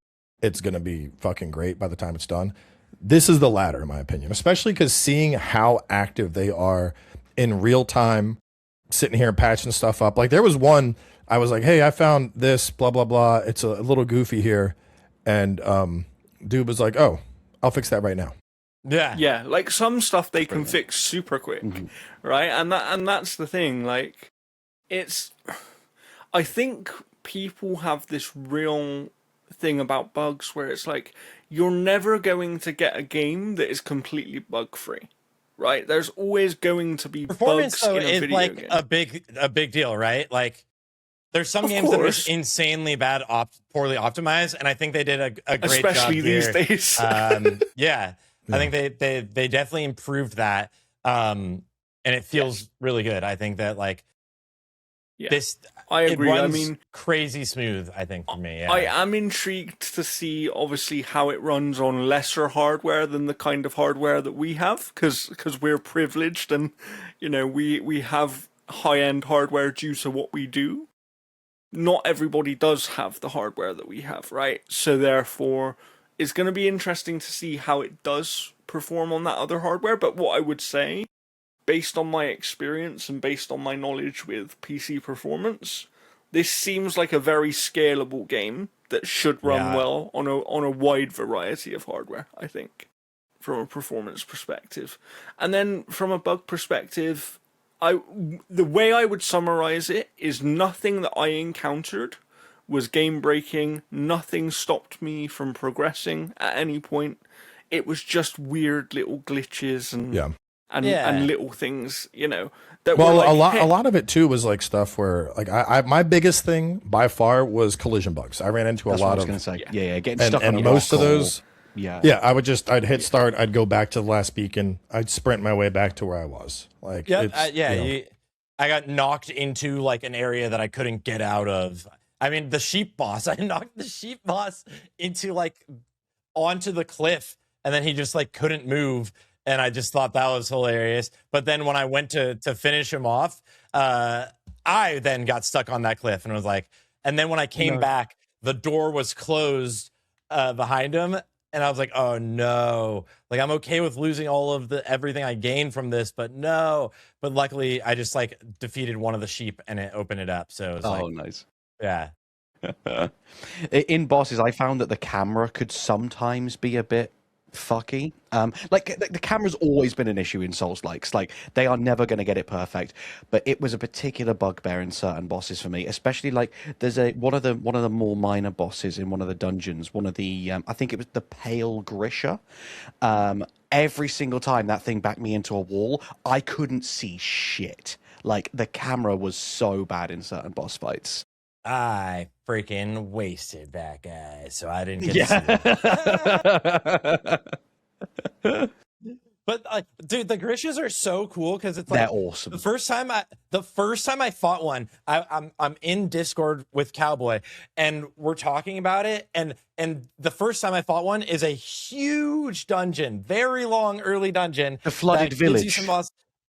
It's going to be fucking great by the time it's done. This is the latter, in my opinion, especially because seeing how active they are in real time, sitting here and patching stuff up. Like there was one, I was like, hey, I found this, blah, blah, blah. It's a little goofy here. And dude was like, oh, I'll fix that right now. Yeah, like some stuff they can fix super quick, right? And that's the thing. Like, I think people have this real thing about bugs where it's like you're never going to get a game that is completely bug free, right? There's always going to be performance bugs in a is video like game. a big deal, right? Like there's some games that are just insanely bad, poorly optimized, and I think they did a great job especially these here. days. Yeah. I think they definitely improved that, and it feels really good. I think that like this, I agree. It runs I mean, crazy smooth. I think for me, I am intrigued to see obviously how it runs on lesser hardware than the kind of hardware that we have, because we're privileged and we have high end hardware due to what we do. Not everybody does have the hardware that we have, right? So therefore, it's going to be interesting to see how it does perform on that other hardware. But what I would say, based on my experience and based on my knowledge with PC performance, this seems like a very scalable game that should run well on a wide variety of hardware, I think, from a performance perspective. And then from a bug perspective, the way I would summarize it is nothing that I encountered was game breaking. Nothing stopped me from progressing at any point. It was just weird little glitches and little things, that were like, a lot of it too was like stuff where like I my biggest thing by far was collision bugs. I ran into a lot what I was of going to say. Yeah, getting stuck on and most of those. Yeah, I'd hit start, I'd go back to the last beacon, I'd sprint my way back to where I was. Like, I got knocked into like an area that I couldn't get out of. I mean, the sheep boss, I knocked the sheep boss into like onto the cliff, and then he just like couldn't move, and I just thought that was hilarious. But then when I went to finish him off, I then got stuck on that cliff and was like, and then when I came back, the door was closed behind him. And I was like, oh no, like I'm okay with losing all of everything I gained from this, but no. But luckily I just like defeated one of the sheep and it opened it up. So it was nice. Yeah. In bosses, I found that the camera could sometimes be a bit fucky. Like the camera's always been an issue in Soulslikes. Like they are never going to get it perfect, but it was a particular bugbear in certain bosses for me. Especially like there's one of the more minor bosses in one of the dungeons. One of the I think it was the Pale Grisha. every single time that thing backed me into a wall, I couldn't see shit. Like, the camera was so bad in certain boss fights. I freaking wasted that guy, so I didn't get to see him. But dude, the Grishas are so cool because it's like they're awesome. The first time I fought one, I'm in Discord with Cowboy and we're talking about it, and the first time I fought one is a huge dungeon, very long early dungeon. The flooded village.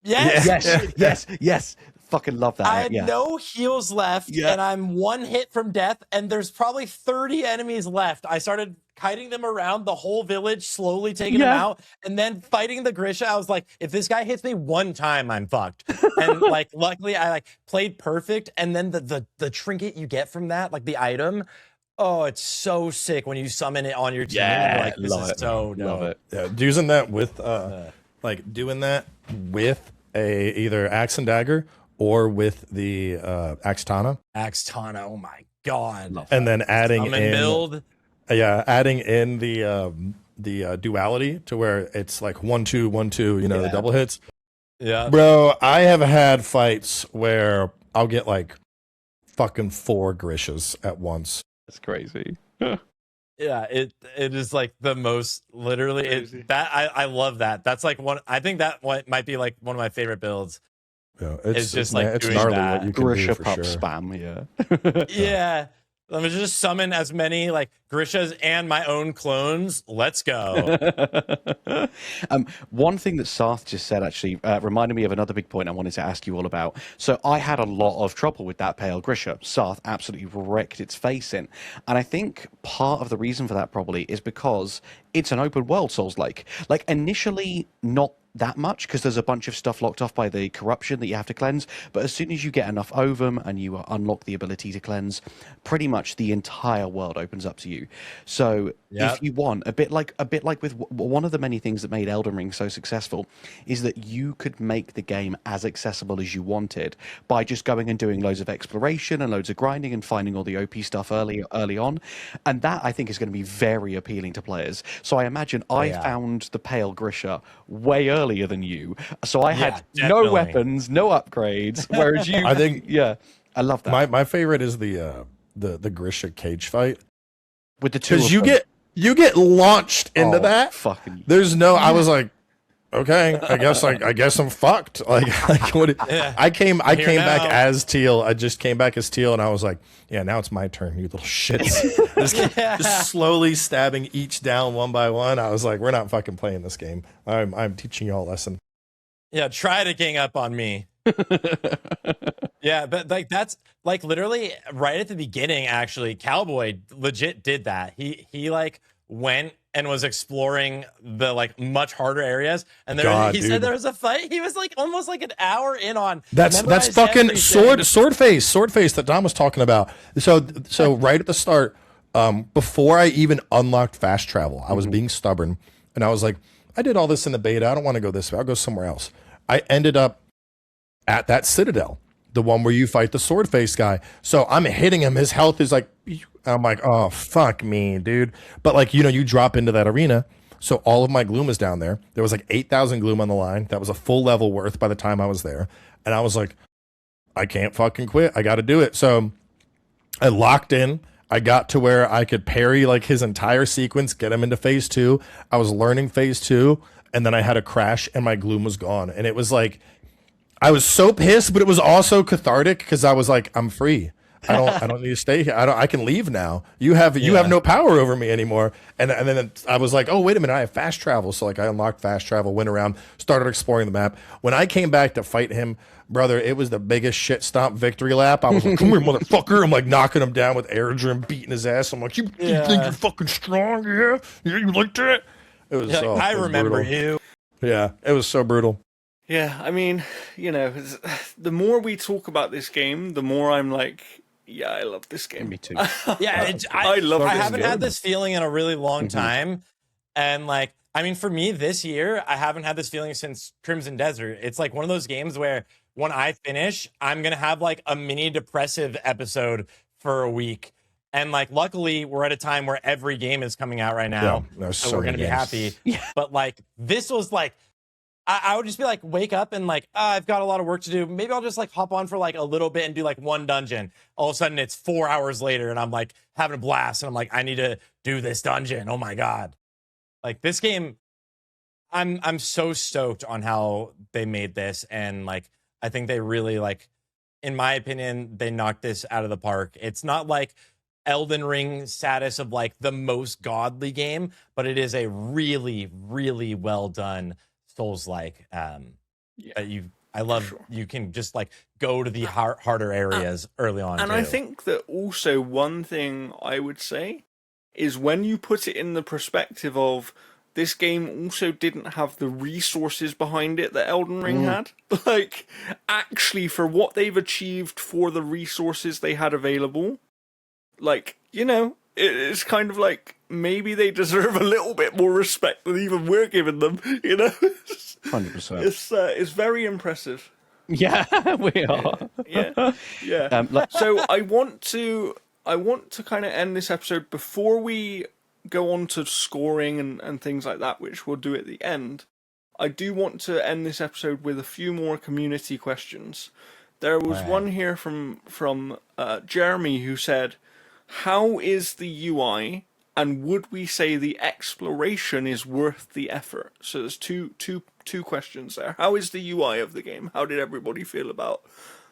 Yes. Fucking love that. I had no heals left, and I'm one hit from death, and there's probably 30 enemies left. I started kiting them around the whole village, slowly taking them out, and then fighting the Grisha. I was like, if this guy hits me one time, I'm fucked. And like, luckily, I played perfect. And then the trinket you get from that, like the item, oh, it's so sick when you summon it on your team. Yeah, you're like, this is so dope. Love it. Yeah, using that with like doing that with a either axe and dagger or with the Axtana. Axtana, oh my god! And then adding summon in build. Adding in the duality to where it's like 1-2 1-2, the double hits. Yeah, bro, I have had fights where I'll get like fucking 4 Grishas at once. That's crazy. Yeah, it is like the most literally I love that. That's like one. I think that one might be like one of my favorite builds. Yeah, it's just like it's doing gnarly that. what you can Grisha do for pup sure. spam, Yeah. Let me just summon as many like Grishas and my own clones. Let's go. One thing that Sarthe just said actually reminded me of another big point I wanted to ask you all about. So I had a lot of trouble with that pale Grisha. Sarthe absolutely wrecked its face in. And I think part of the reason for that probably is because it's an open world Souls-like. Like, initially, not that much because there's a bunch of stuff locked off by the corruption that you have to cleanse, but as soon as you get enough ovum and you unlock the ability to cleanse, pretty much the entire world opens up to you. So if you want, a bit like with one of the many things that made Elden Ring so successful is that you could make the game as accessible as you wanted by just going and doing loads of exploration and loads of grinding and finding all the OP stuff early on, and that I think is going to be very appealing to players. So I imagine I found the pale Grisha way earlier than you, so I had no weapons, no upgrades, whereas you I think I love that. My favorite is the Grisha cage fight with the two, because you get launched into that. Fucking there's no. I was like, okay, I guess I'm fucked. Like what? I came back as Teal. I just came back as Teal, and I was like, yeah, now it's my turn, you little shits. just slowly stabbing each down one by one. I was like, we're not fucking playing this game. I'm teaching you all a lesson. Yeah, try to gang up on me. Yeah, but like that's like literally right at the beginning. Actually, Cowboy legit did that. He like went and was exploring the like much harder areas, and he said there was a fight. He was like almost like an hour in on. That's fucking sword face that Dom was talking about. So right at the start, before I even unlocked fast travel, I was being stubborn, and I was like, I did all this in the beta. I don't want to go this way. I'll go somewhere else. I ended up at that citadel, the one where you fight the sword face guy. So I'm hitting him. His health is like, I'm like, oh, fuck me, dude. But like, you drop into that arena. So all of my gloom is down there. There was like 8,000 gloom on the line. That was a full level worth by the time I was there. And I was like, I can't fucking quit. I got to do it. So I locked in. I got to where I could parry like his entire sequence, get him into phase 2. I was learning phase 2. And then I had a crash and my gloom was gone. And it was like, I was so pissed, but it was also cathartic because I was like, I'm free. I don't need to stay here. I can leave now. You have no power over me anymore. And then I was like, oh, wait a minute, I have fast travel. So like I unlocked fast travel, went around, started exploring the map. When I came back to fight him, brother, it was the biggest shit stomp victory lap. I was like, come here, motherfucker. I'm like knocking him down with air drum, beating his ass. I'm like, you think you're fucking strong? Yeah, you like that? It was. Yeah, I remember brutal. you. Yeah, it was so brutal. Yeah, I mean, the more we talk about this game, the more I'm like, yeah, I love this game. Me too. Yeah, I love this I haven't game. had this feeling in a really long time. And like, I mean, for me this year, I haven't had this feeling since Crimson Desert. It's like one of those games where when I finish, I'm going to have like a mini depressive episode for a week. And like, luckily, we're at a time where every game is coming out right now, there's so so we're gonna many be games. happy. But like, this was like, I would just be like, wake up and like, I've got a lot of work to do. Maybe I'll just like hop on for like a little bit and do like one dungeon. All of a sudden, it's 4 hours later, and I'm like having a blast, and I'm like, I need to do this dungeon. Oh my god! Like this game, I'm so stoked on how they made this, and like, I think they really like, in my opinion, they knocked this out of the park. It's not like Elden Ring status of like the most godly game, but it is a really, really well done Souls-like. I love you can just like go to the harder areas early on. And too. I think that also one thing I would say is when you put it in the perspective of this game also didn't have the resources behind it that Elden Ring had. Like, actually, for what they've achieved for the resources they had available, like, you know, it's kind of like maybe they deserve a little bit more respect than even we're giving them, you know? 100%. It's very impressive. Yeah, we are. Yeah. So I want to kind of end this episode before we go on to scoring and things like that, which we'll do at the end. I do want to end this episode with a few more community questions. There was one here from Jeremy who said, "How is the UI, and would we say the exploration is worth the effort?" So there's two questions there. How is the UI of the game? How did everybody feel about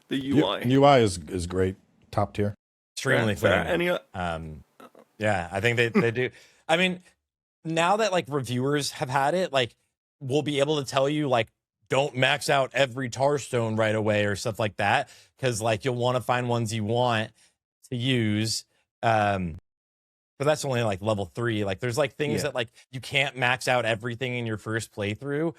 the UI? UI is great, top tier. Extremely clean. Yeah, I think they do. I mean, now that like reviewers have had it, like we'll be able to tell you like, don't max out every tar stone right away or stuff like that, because like you'll want to find ones you want to use. But that's only like level 3. Like there's like things that like you can't max out everything in your first playthrough,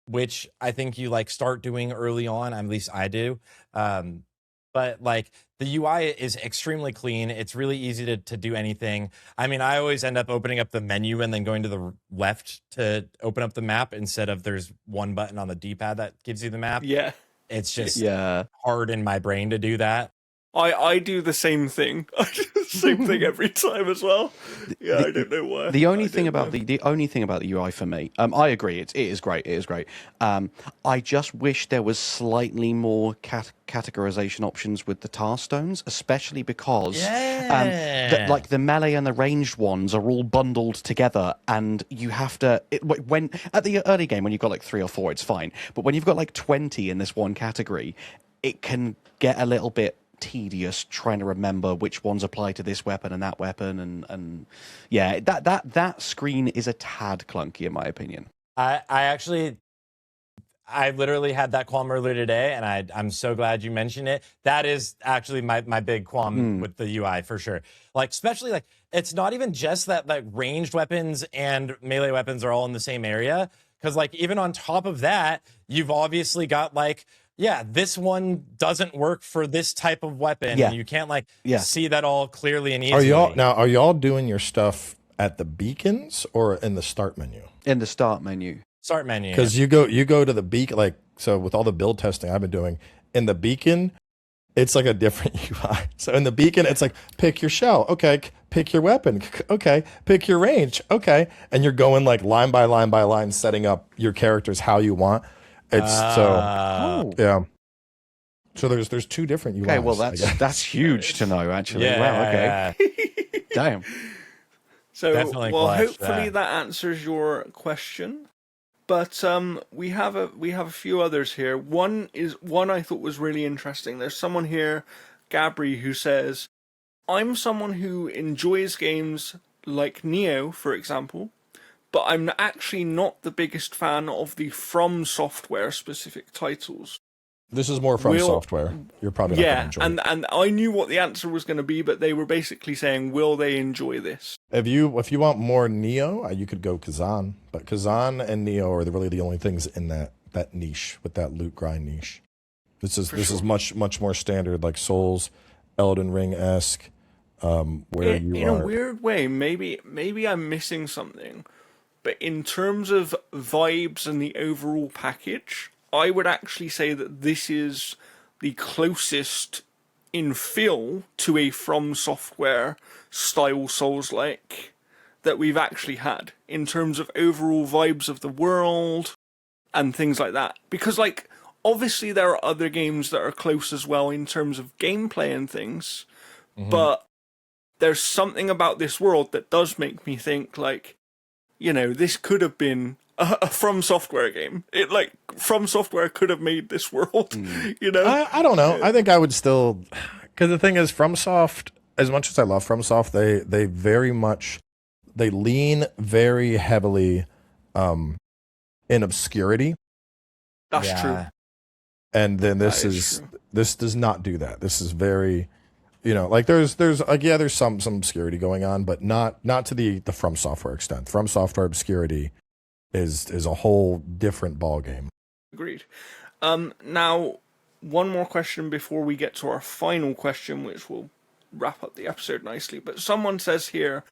which I think you like start doing early on. At least I do. But like the UI is extremely clean. It's really easy to do anything. I mean, I always end up opening up the menu and then going to the left to open up the map instead of there's one button on the D-pad that gives you the map. Yeah. It's just hard in my brain to do that. I do the same thing. I do the same thing every time as well. Yeah, I don't know why. The only thing about the UI for me, I agree. It is great. It is great. I just wish there was slightly more categorization options with the tar stones, especially because like the melee and the ranged ones are all bundled together, and you have to when at the early game when you've got like 3 or 4, it's fine. But when you've got like 20 in this one category, it can get a little bit tedious trying to remember which ones apply to this weapon and that weapon, and yeah, that screen is a tad clunky in my opinion. I literally had that qualm earlier today, and I'm so glad you mentioned it. That is actually my big qualm with the UI for sure. Like, especially like it's not even just that like ranged weapons and melee weapons are all in the same area, because like even on top of that, you've obviously got like, yeah, this one doesn't work for this type of weapon. Yeah. And you can't like see that all clearly and easily. Are y'all doing your stuff at the beacons or in the start menu? In the start menu. Start menu. Because you go to the beacon, like, so with all the build testing I've been doing, in the beacon, it's like a different UI. So in the beacon, it's like, pick your shell. Okay. Pick your weapon. Okay. Pick your range. Okay. And you're going like line by line by line, setting up your characters how you want. It's yeah. So there's 2 different UIs. Okay, well that's huge to know actually. Yeah, wow, okay. yeah. Damn. So Definitely hopefully that answers your question. But we have a few others here. One I thought was really interesting. There's someone here, Gabri, who says, "I'm someone who enjoys games like Nioh, for example, but I'm actually not the biggest fan of the FromSoftware specific titles." This is more from software. You're probably not going to enjoy it. And I knew what the answer was going to be, but they were basically saying, will they enjoy this? If you want more Nioh, you could go Kazan. But Kazan and Nioh are really the only things in that niche, with that loot grind niche. This is much more standard, like Souls, Elden Ring-esque, where you in are. In a weird way, maybe I'm missing something. But in terms of vibes and the overall package, I would actually say that this is the closest in feel to a From Software style Souls-like that we've actually had in terms of overall vibes of the world and things like that. Because, like, obviously there are other games that are close as well in terms of gameplay and things, but there's something about this world that does make me think, like, you know, this could have been a From Software game. It, like, From Software could have made this world, you know? I don't know. I think I would still, because the thing is, FromSoft, as much as I love FromSoft, they very much, they lean very heavily in obscurity. That's true. And then this does not do that. This is very, you know, like there's like, yeah, there's some obscurity going on, but not to the From Software extent. From Software obscurity is a whole different ball game. Agreed. Now, one more question before we get to our final question, which will wrap up the episode nicely. But someone says here,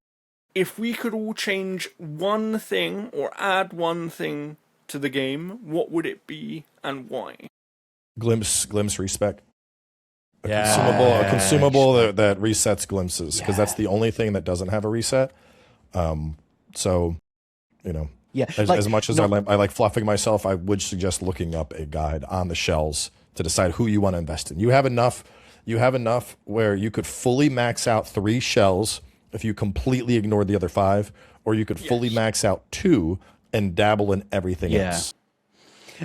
if we could all change one thing or add one thing to the game, what would it be and why? Glimpse respec. A consumable that resets glimpses, because that's the only thing that doesn't have a reset. So, you know, as much as I like fluffing myself, I would suggest looking up a guide on the shells to decide who you want to invest in. You have enough where you could fully max out 3 shells if you completely ignored the other 5, or you could fully max out 2 and dabble in everything else.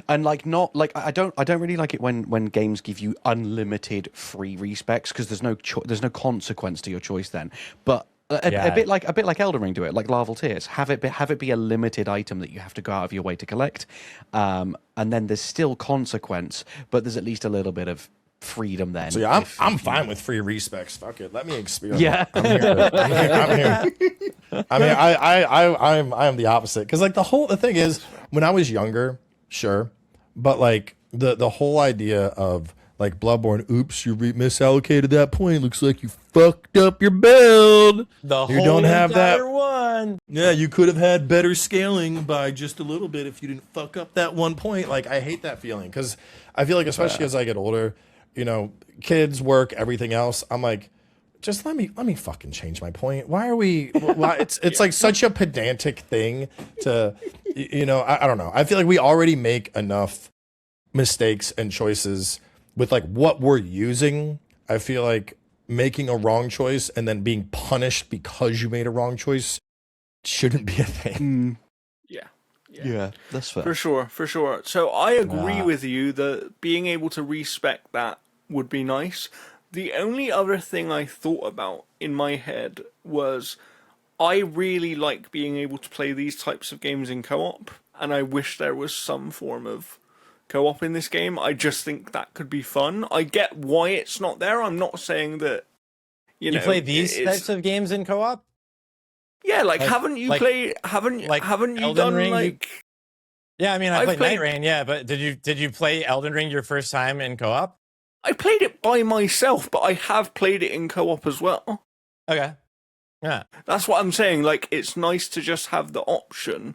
And like, not like, I don't really like it when games give you unlimited free respecs, because there's no consequence to your choice then. But a bit like Elden Ring do it, like Larval Tears, have it be a limited item that you have to go out of your way to collect, and then there's still consequence, but there's at least a little bit of freedom then. So yeah, I'm fine with free respecs. Fuck it, let me experiment. Yeah, I'm here. I mean, I am the opposite, because like the thing is, when I was younger, sure, but like the whole idea of like Bloodborne, oops, you misallocated that point. Looks like you fucked up your build. You don't have that one. Yeah, you could have had better scaling by just a little bit if you didn't fuck up that one point. Like, I hate that feeling, because I feel like, especially as I get older, you know, kids, work, everything else, I'm like, just let me fucking change my point. Why are we? It's like such a pedantic thing to, you know. I don't know. I feel like we already make enough mistakes and choices with like what we're using. I feel like making a wrong choice and then being punished because you made a wrong choice shouldn't be a thing. Yeah, that's fair. For sure. So I agree with you that being able to respec that would be nice. The only other thing I thought about in my head was, I really like being able to play these types of games in co-op, and I wish there was some form of co-op in this game. I just think that could be fun. I get why it's not there. I'm not saying that, you know, play these types of games in co-op. Yeah, like haven't you Elden done Ring, like? Yeah, I mean, I played Night Rain. Yeah, but did you play Elden Ring your first time in co-op? I played it by myself, but I have played it in co-op as well. Okay. Yeah. That's what I'm saying. Like, it's nice to just have the option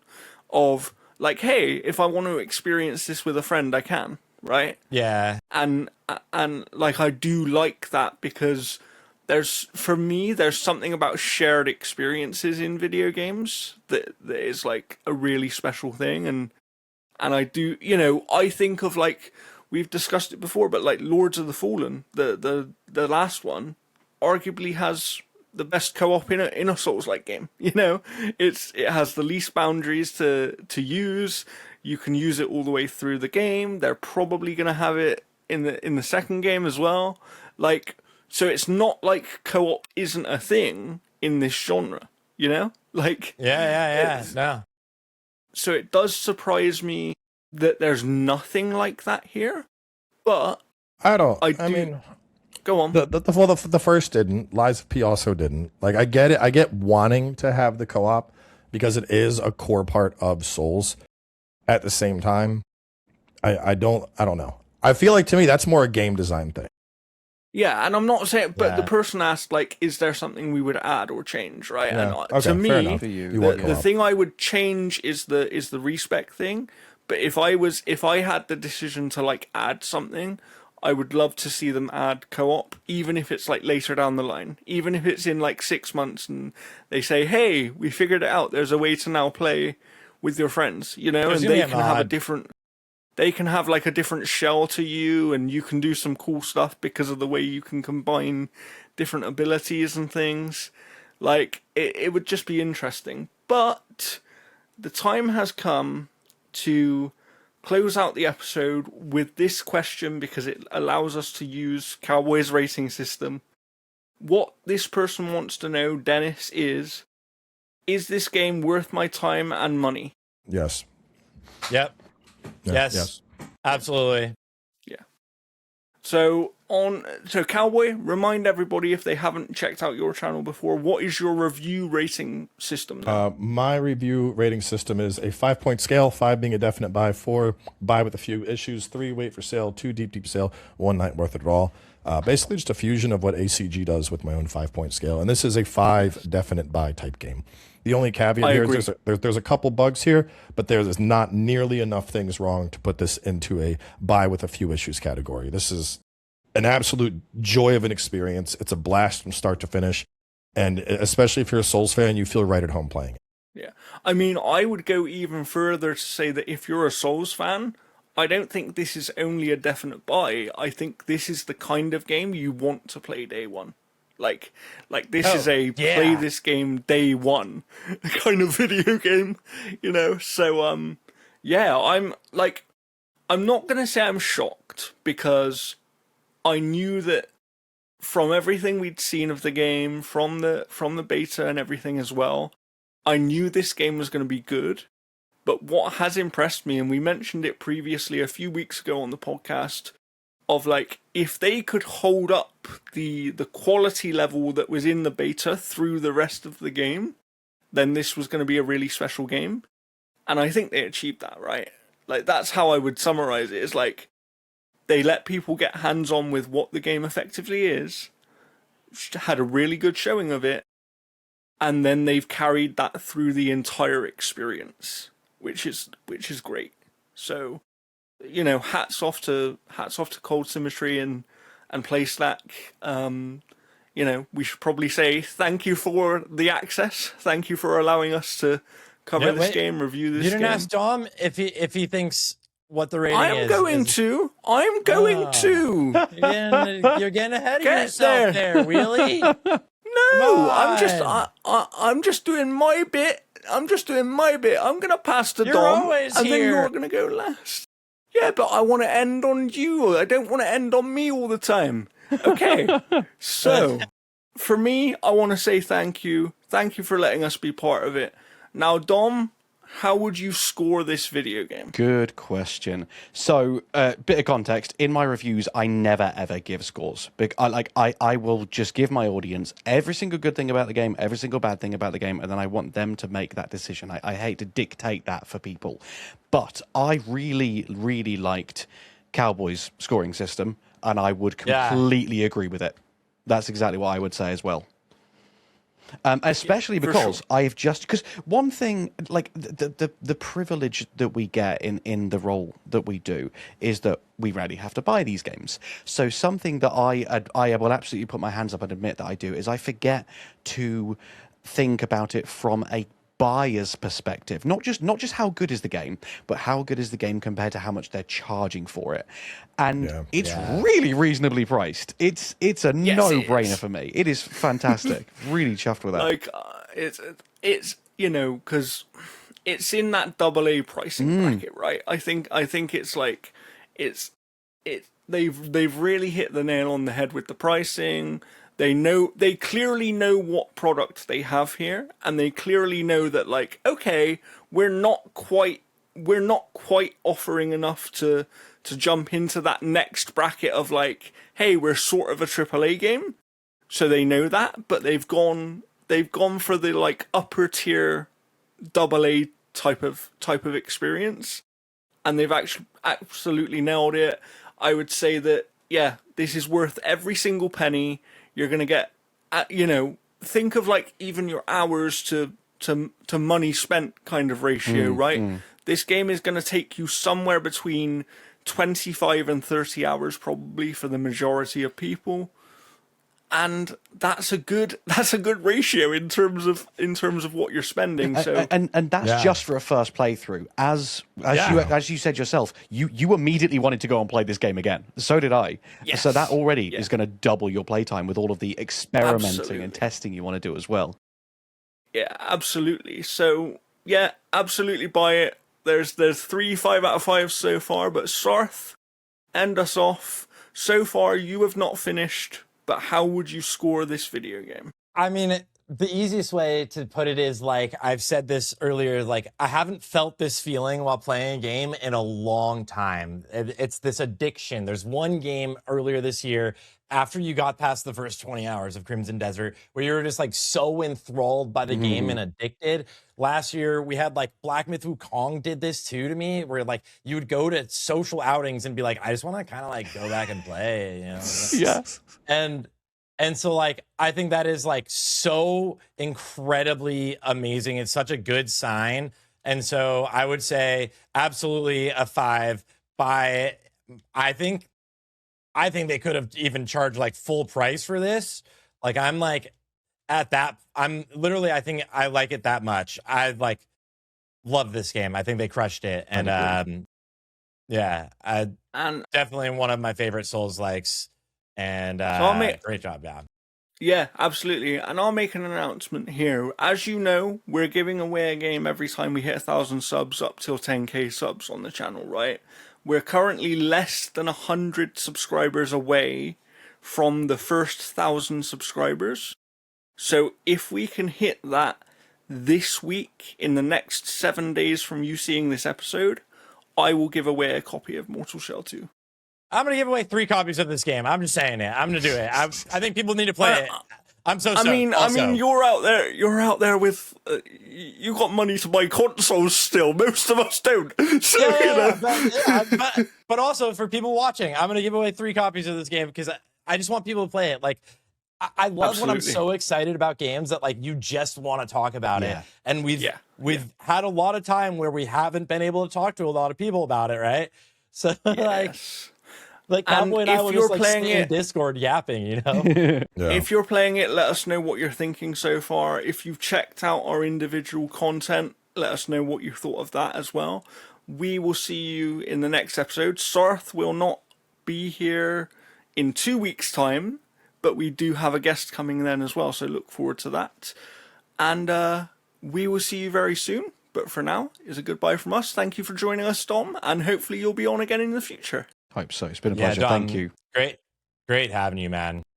of, like, hey, if I want to experience this with a friend, I can, right? Yeah. And like, I do like that, because for me, there's something about shared experiences in video games that is like a really special thing. And I do, you know, I think of, like, we've discussed it before, but like Lords of the Fallen, the last one, arguably has the best co-op in a Souls-like game. You know, it has the least boundaries to use. You can use it all the way through the game. They're probably going to have it in the second game as well. Like, so it's not like co-op isn't a thing in this genre. You know, like no. So it does surprise me that there's nothing like that here, but I mean, go on. The first didn't. Lies of P also didn't. Like, I get it. I get wanting to have the co-op because it is a core part of Souls. At the same time, I don't know. I feel like, to me, that's more a game design thing. Yeah, and I'm not saying, but the person asked, like, is there something we would add or change, right? Yeah. And to me, the thing thing I would change is the respec thing. But if I had the decision to, like, add something, I would love to see them add co-op, even if it's like later down the line, even if it's in like 6 months and they say, hey, we figured it out, there's a way to now play with your friends, you know, and they can have a different, they can have like a different shell to you, and you can do some cool stuff because of the way you can combine different abilities and things. Like, it would just be interesting. But the time has come to close out the episode with this question, because it allows us to use Cowboy's rating system. What this person wants to know, Dennis, is this game worth my time and money? Yes. Yep. Yeah, Yes. Absolutely. Yeah. So Cowboy, remind everybody, if they haven't checked out your channel before, what is your review rating system now? My review rating system is a 5-point scale, 5 being a definite buy, 4 buy with a few issues, 3 wait for sale, 2 deep sale, 1 night worth it all. Basically just a fusion of what ACG does with my own 5-point scale. And this is a 5 definite buy type game. The only caveat here is there's a couple bugs here, but there's not nearly enough things wrong to put this into a buy with a few issues category. This is an absolute joy of an experience. It's a blast from start to finish. And especially if you're a Souls fan, you feel right at home playing it. Yeah. I mean, I would go even further to say that if you're a Souls fan, I don't think this is only a definite buy. I think this is the kind of game you want to play day one. Like this is a play this game day one kind of video game, you know? So, yeah, I'm not going to say I'm shocked, because I knew that from everything we'd seen of the game, from the beta and everything as well, I knew this game was going to be good. But what has impressed me, and we mentioned it previously a few weeks ago on the podcast, of like, if they could hold up the quality level that was in the beta through the rest of the game, then this was going to be a really special game. And I think they achieved that, right? Like, that's how I would summarize it. It's like, they let people get hands-on with what the game effectively is, had a really good showing of it, and then they've carried that through the entire experience, which is great. So, you know, hats off to Cold Symmetry and Playstack. You know, we should probably say thank you for the access. Thank you for allowing us to cover this game, review this game. You didn't ask Dom if he thinks what the rating is. I'm going to. You're getting ahead of yourself there, Wheelie. No, I'm just doing my bit. I'm gonna pass to Dom, and then you're gonna go last. Yeah, but I want to end on you. I don't want to end on me all the time. Okay. So, for me, I want to say thank you. Thank you for letting us be part of it. Now, Dom, how would you score this video game? Good question. So, bit of context. In my reviews, I never, ever give scores. I will just give my audience every single good thing about the game, every single bad thing about the game, and then I want them to make that decision. I hate to dictate that for people. But I really, really liked Cowboy's scoring system, and I would completely agree with it. That's exactly what I would say as well. Especially because I've just, because one thing, like the privilege that we get in the role that we do is that we rarely have to buy these games. So something that I will absolutely put my hands up and admit that I do is I forget to think about it from a buyer's perspective. Not just how good is the game, but how good is the game compared to how much they're charging for it. And it's really reasonably priced. It's a no-brainer for me. It is fantastic. Really chuffed with that. Like it's you know, because it's in that AA pricing bracket, right? I think it's like they've really hit the nail on the head with the pricing. They clearly know what product they have here, and they clearly know that, like, okay, we're not quite offering enough to jump into that next bracket of like, hey, we're sort of a AAA game. So they know that, but they've gone for the like upper tier AA type of experience, and they've actually absolutely nailed it. I would say that, yeah, this is worth every single penny. You're going to get, you know, think of like even your hours to money spent kind of ratio, right? This game is going to take you somewhere between 25 and 30 hours probably for the majority of people. And that's a good ratio in terms of what you're spending. So and that's just for a first playthrough. As you said yourself, you immediately wanted to go and play this game again. So did I. Yes. So that already is going to double your playtime with all of the experimenting and testing you want to do as well. Yeah, absolutely. So yeah, absolutely buy it. There's 3 5 out of 5 so far, but Sarthe, end us off. So far you have not finished, but how would you score this video game? I mean, the easiest way to put it is, like I've said this earlier, like I haven't felt this feeling while playing a game in a long time. It's this addiction. There's one game earlier this year, after you got past the first 20 hours of Crimson Desert, where you were just like so enthralled by the game and addicted. Last year, we had like Black Myth Wukong did this too to me, where like you would go to social outings and be like, I just want to kind of like go back and play, you know? Yeah. And so, like, I think that is, like, so incredibly amazing. It's such a good sign. And so I would say absolutely a 5. I think they could have even charged, like, full price for this. Like, I'm, like, at that. I think I like it that much. I, like, love this game. I think they crushed it. And, definitely one of my favorite Soulslikes. And great job, yeah. Yeah, absolutely. And I'll make an announcement here. As you know, we're giving away a game every time we hit 1,000 subs up till 10k subs on the channel, right? We're currently less than 100 subscribers away from the first 1,000 subscribers. So if we can hit that this week, in the next 7 days from you seeing this episode, I will give away a copy of Mortal Shell 2. I'm going to give away 3 copies of this game. I'm just saying it. I'm going to do it. I think people need to play it. I'm so stoked. I mean, you're out there with, you got money to buy consoles still. Most of us don't. So, but also for people watching, I'm going to give away 3 copies of this game because I just want people to play it. Like, I love when I'm so excited about games that like you just want to talk about it. And we've had a lot of time where we haven't been able to talk to a lot of people about it, right? So like Cowboy and I were just like in Discord yapping, you know? If you're playing it, let us know what you're thinking so far. If you've checked out our individual content, let us know what you thought of that as well. We will see you in the next episode. Sarthe will not be here in 2 weeks' time, but we do have a guest coming then as well, so look forward to that. And we will see you very soon. But for now, it's a goodbye from us. Thank you for joining us, Dom, and hopefully you'll be on again in the future. Hope so. It's been a pleasure. Dom, thank you. Great having you, man.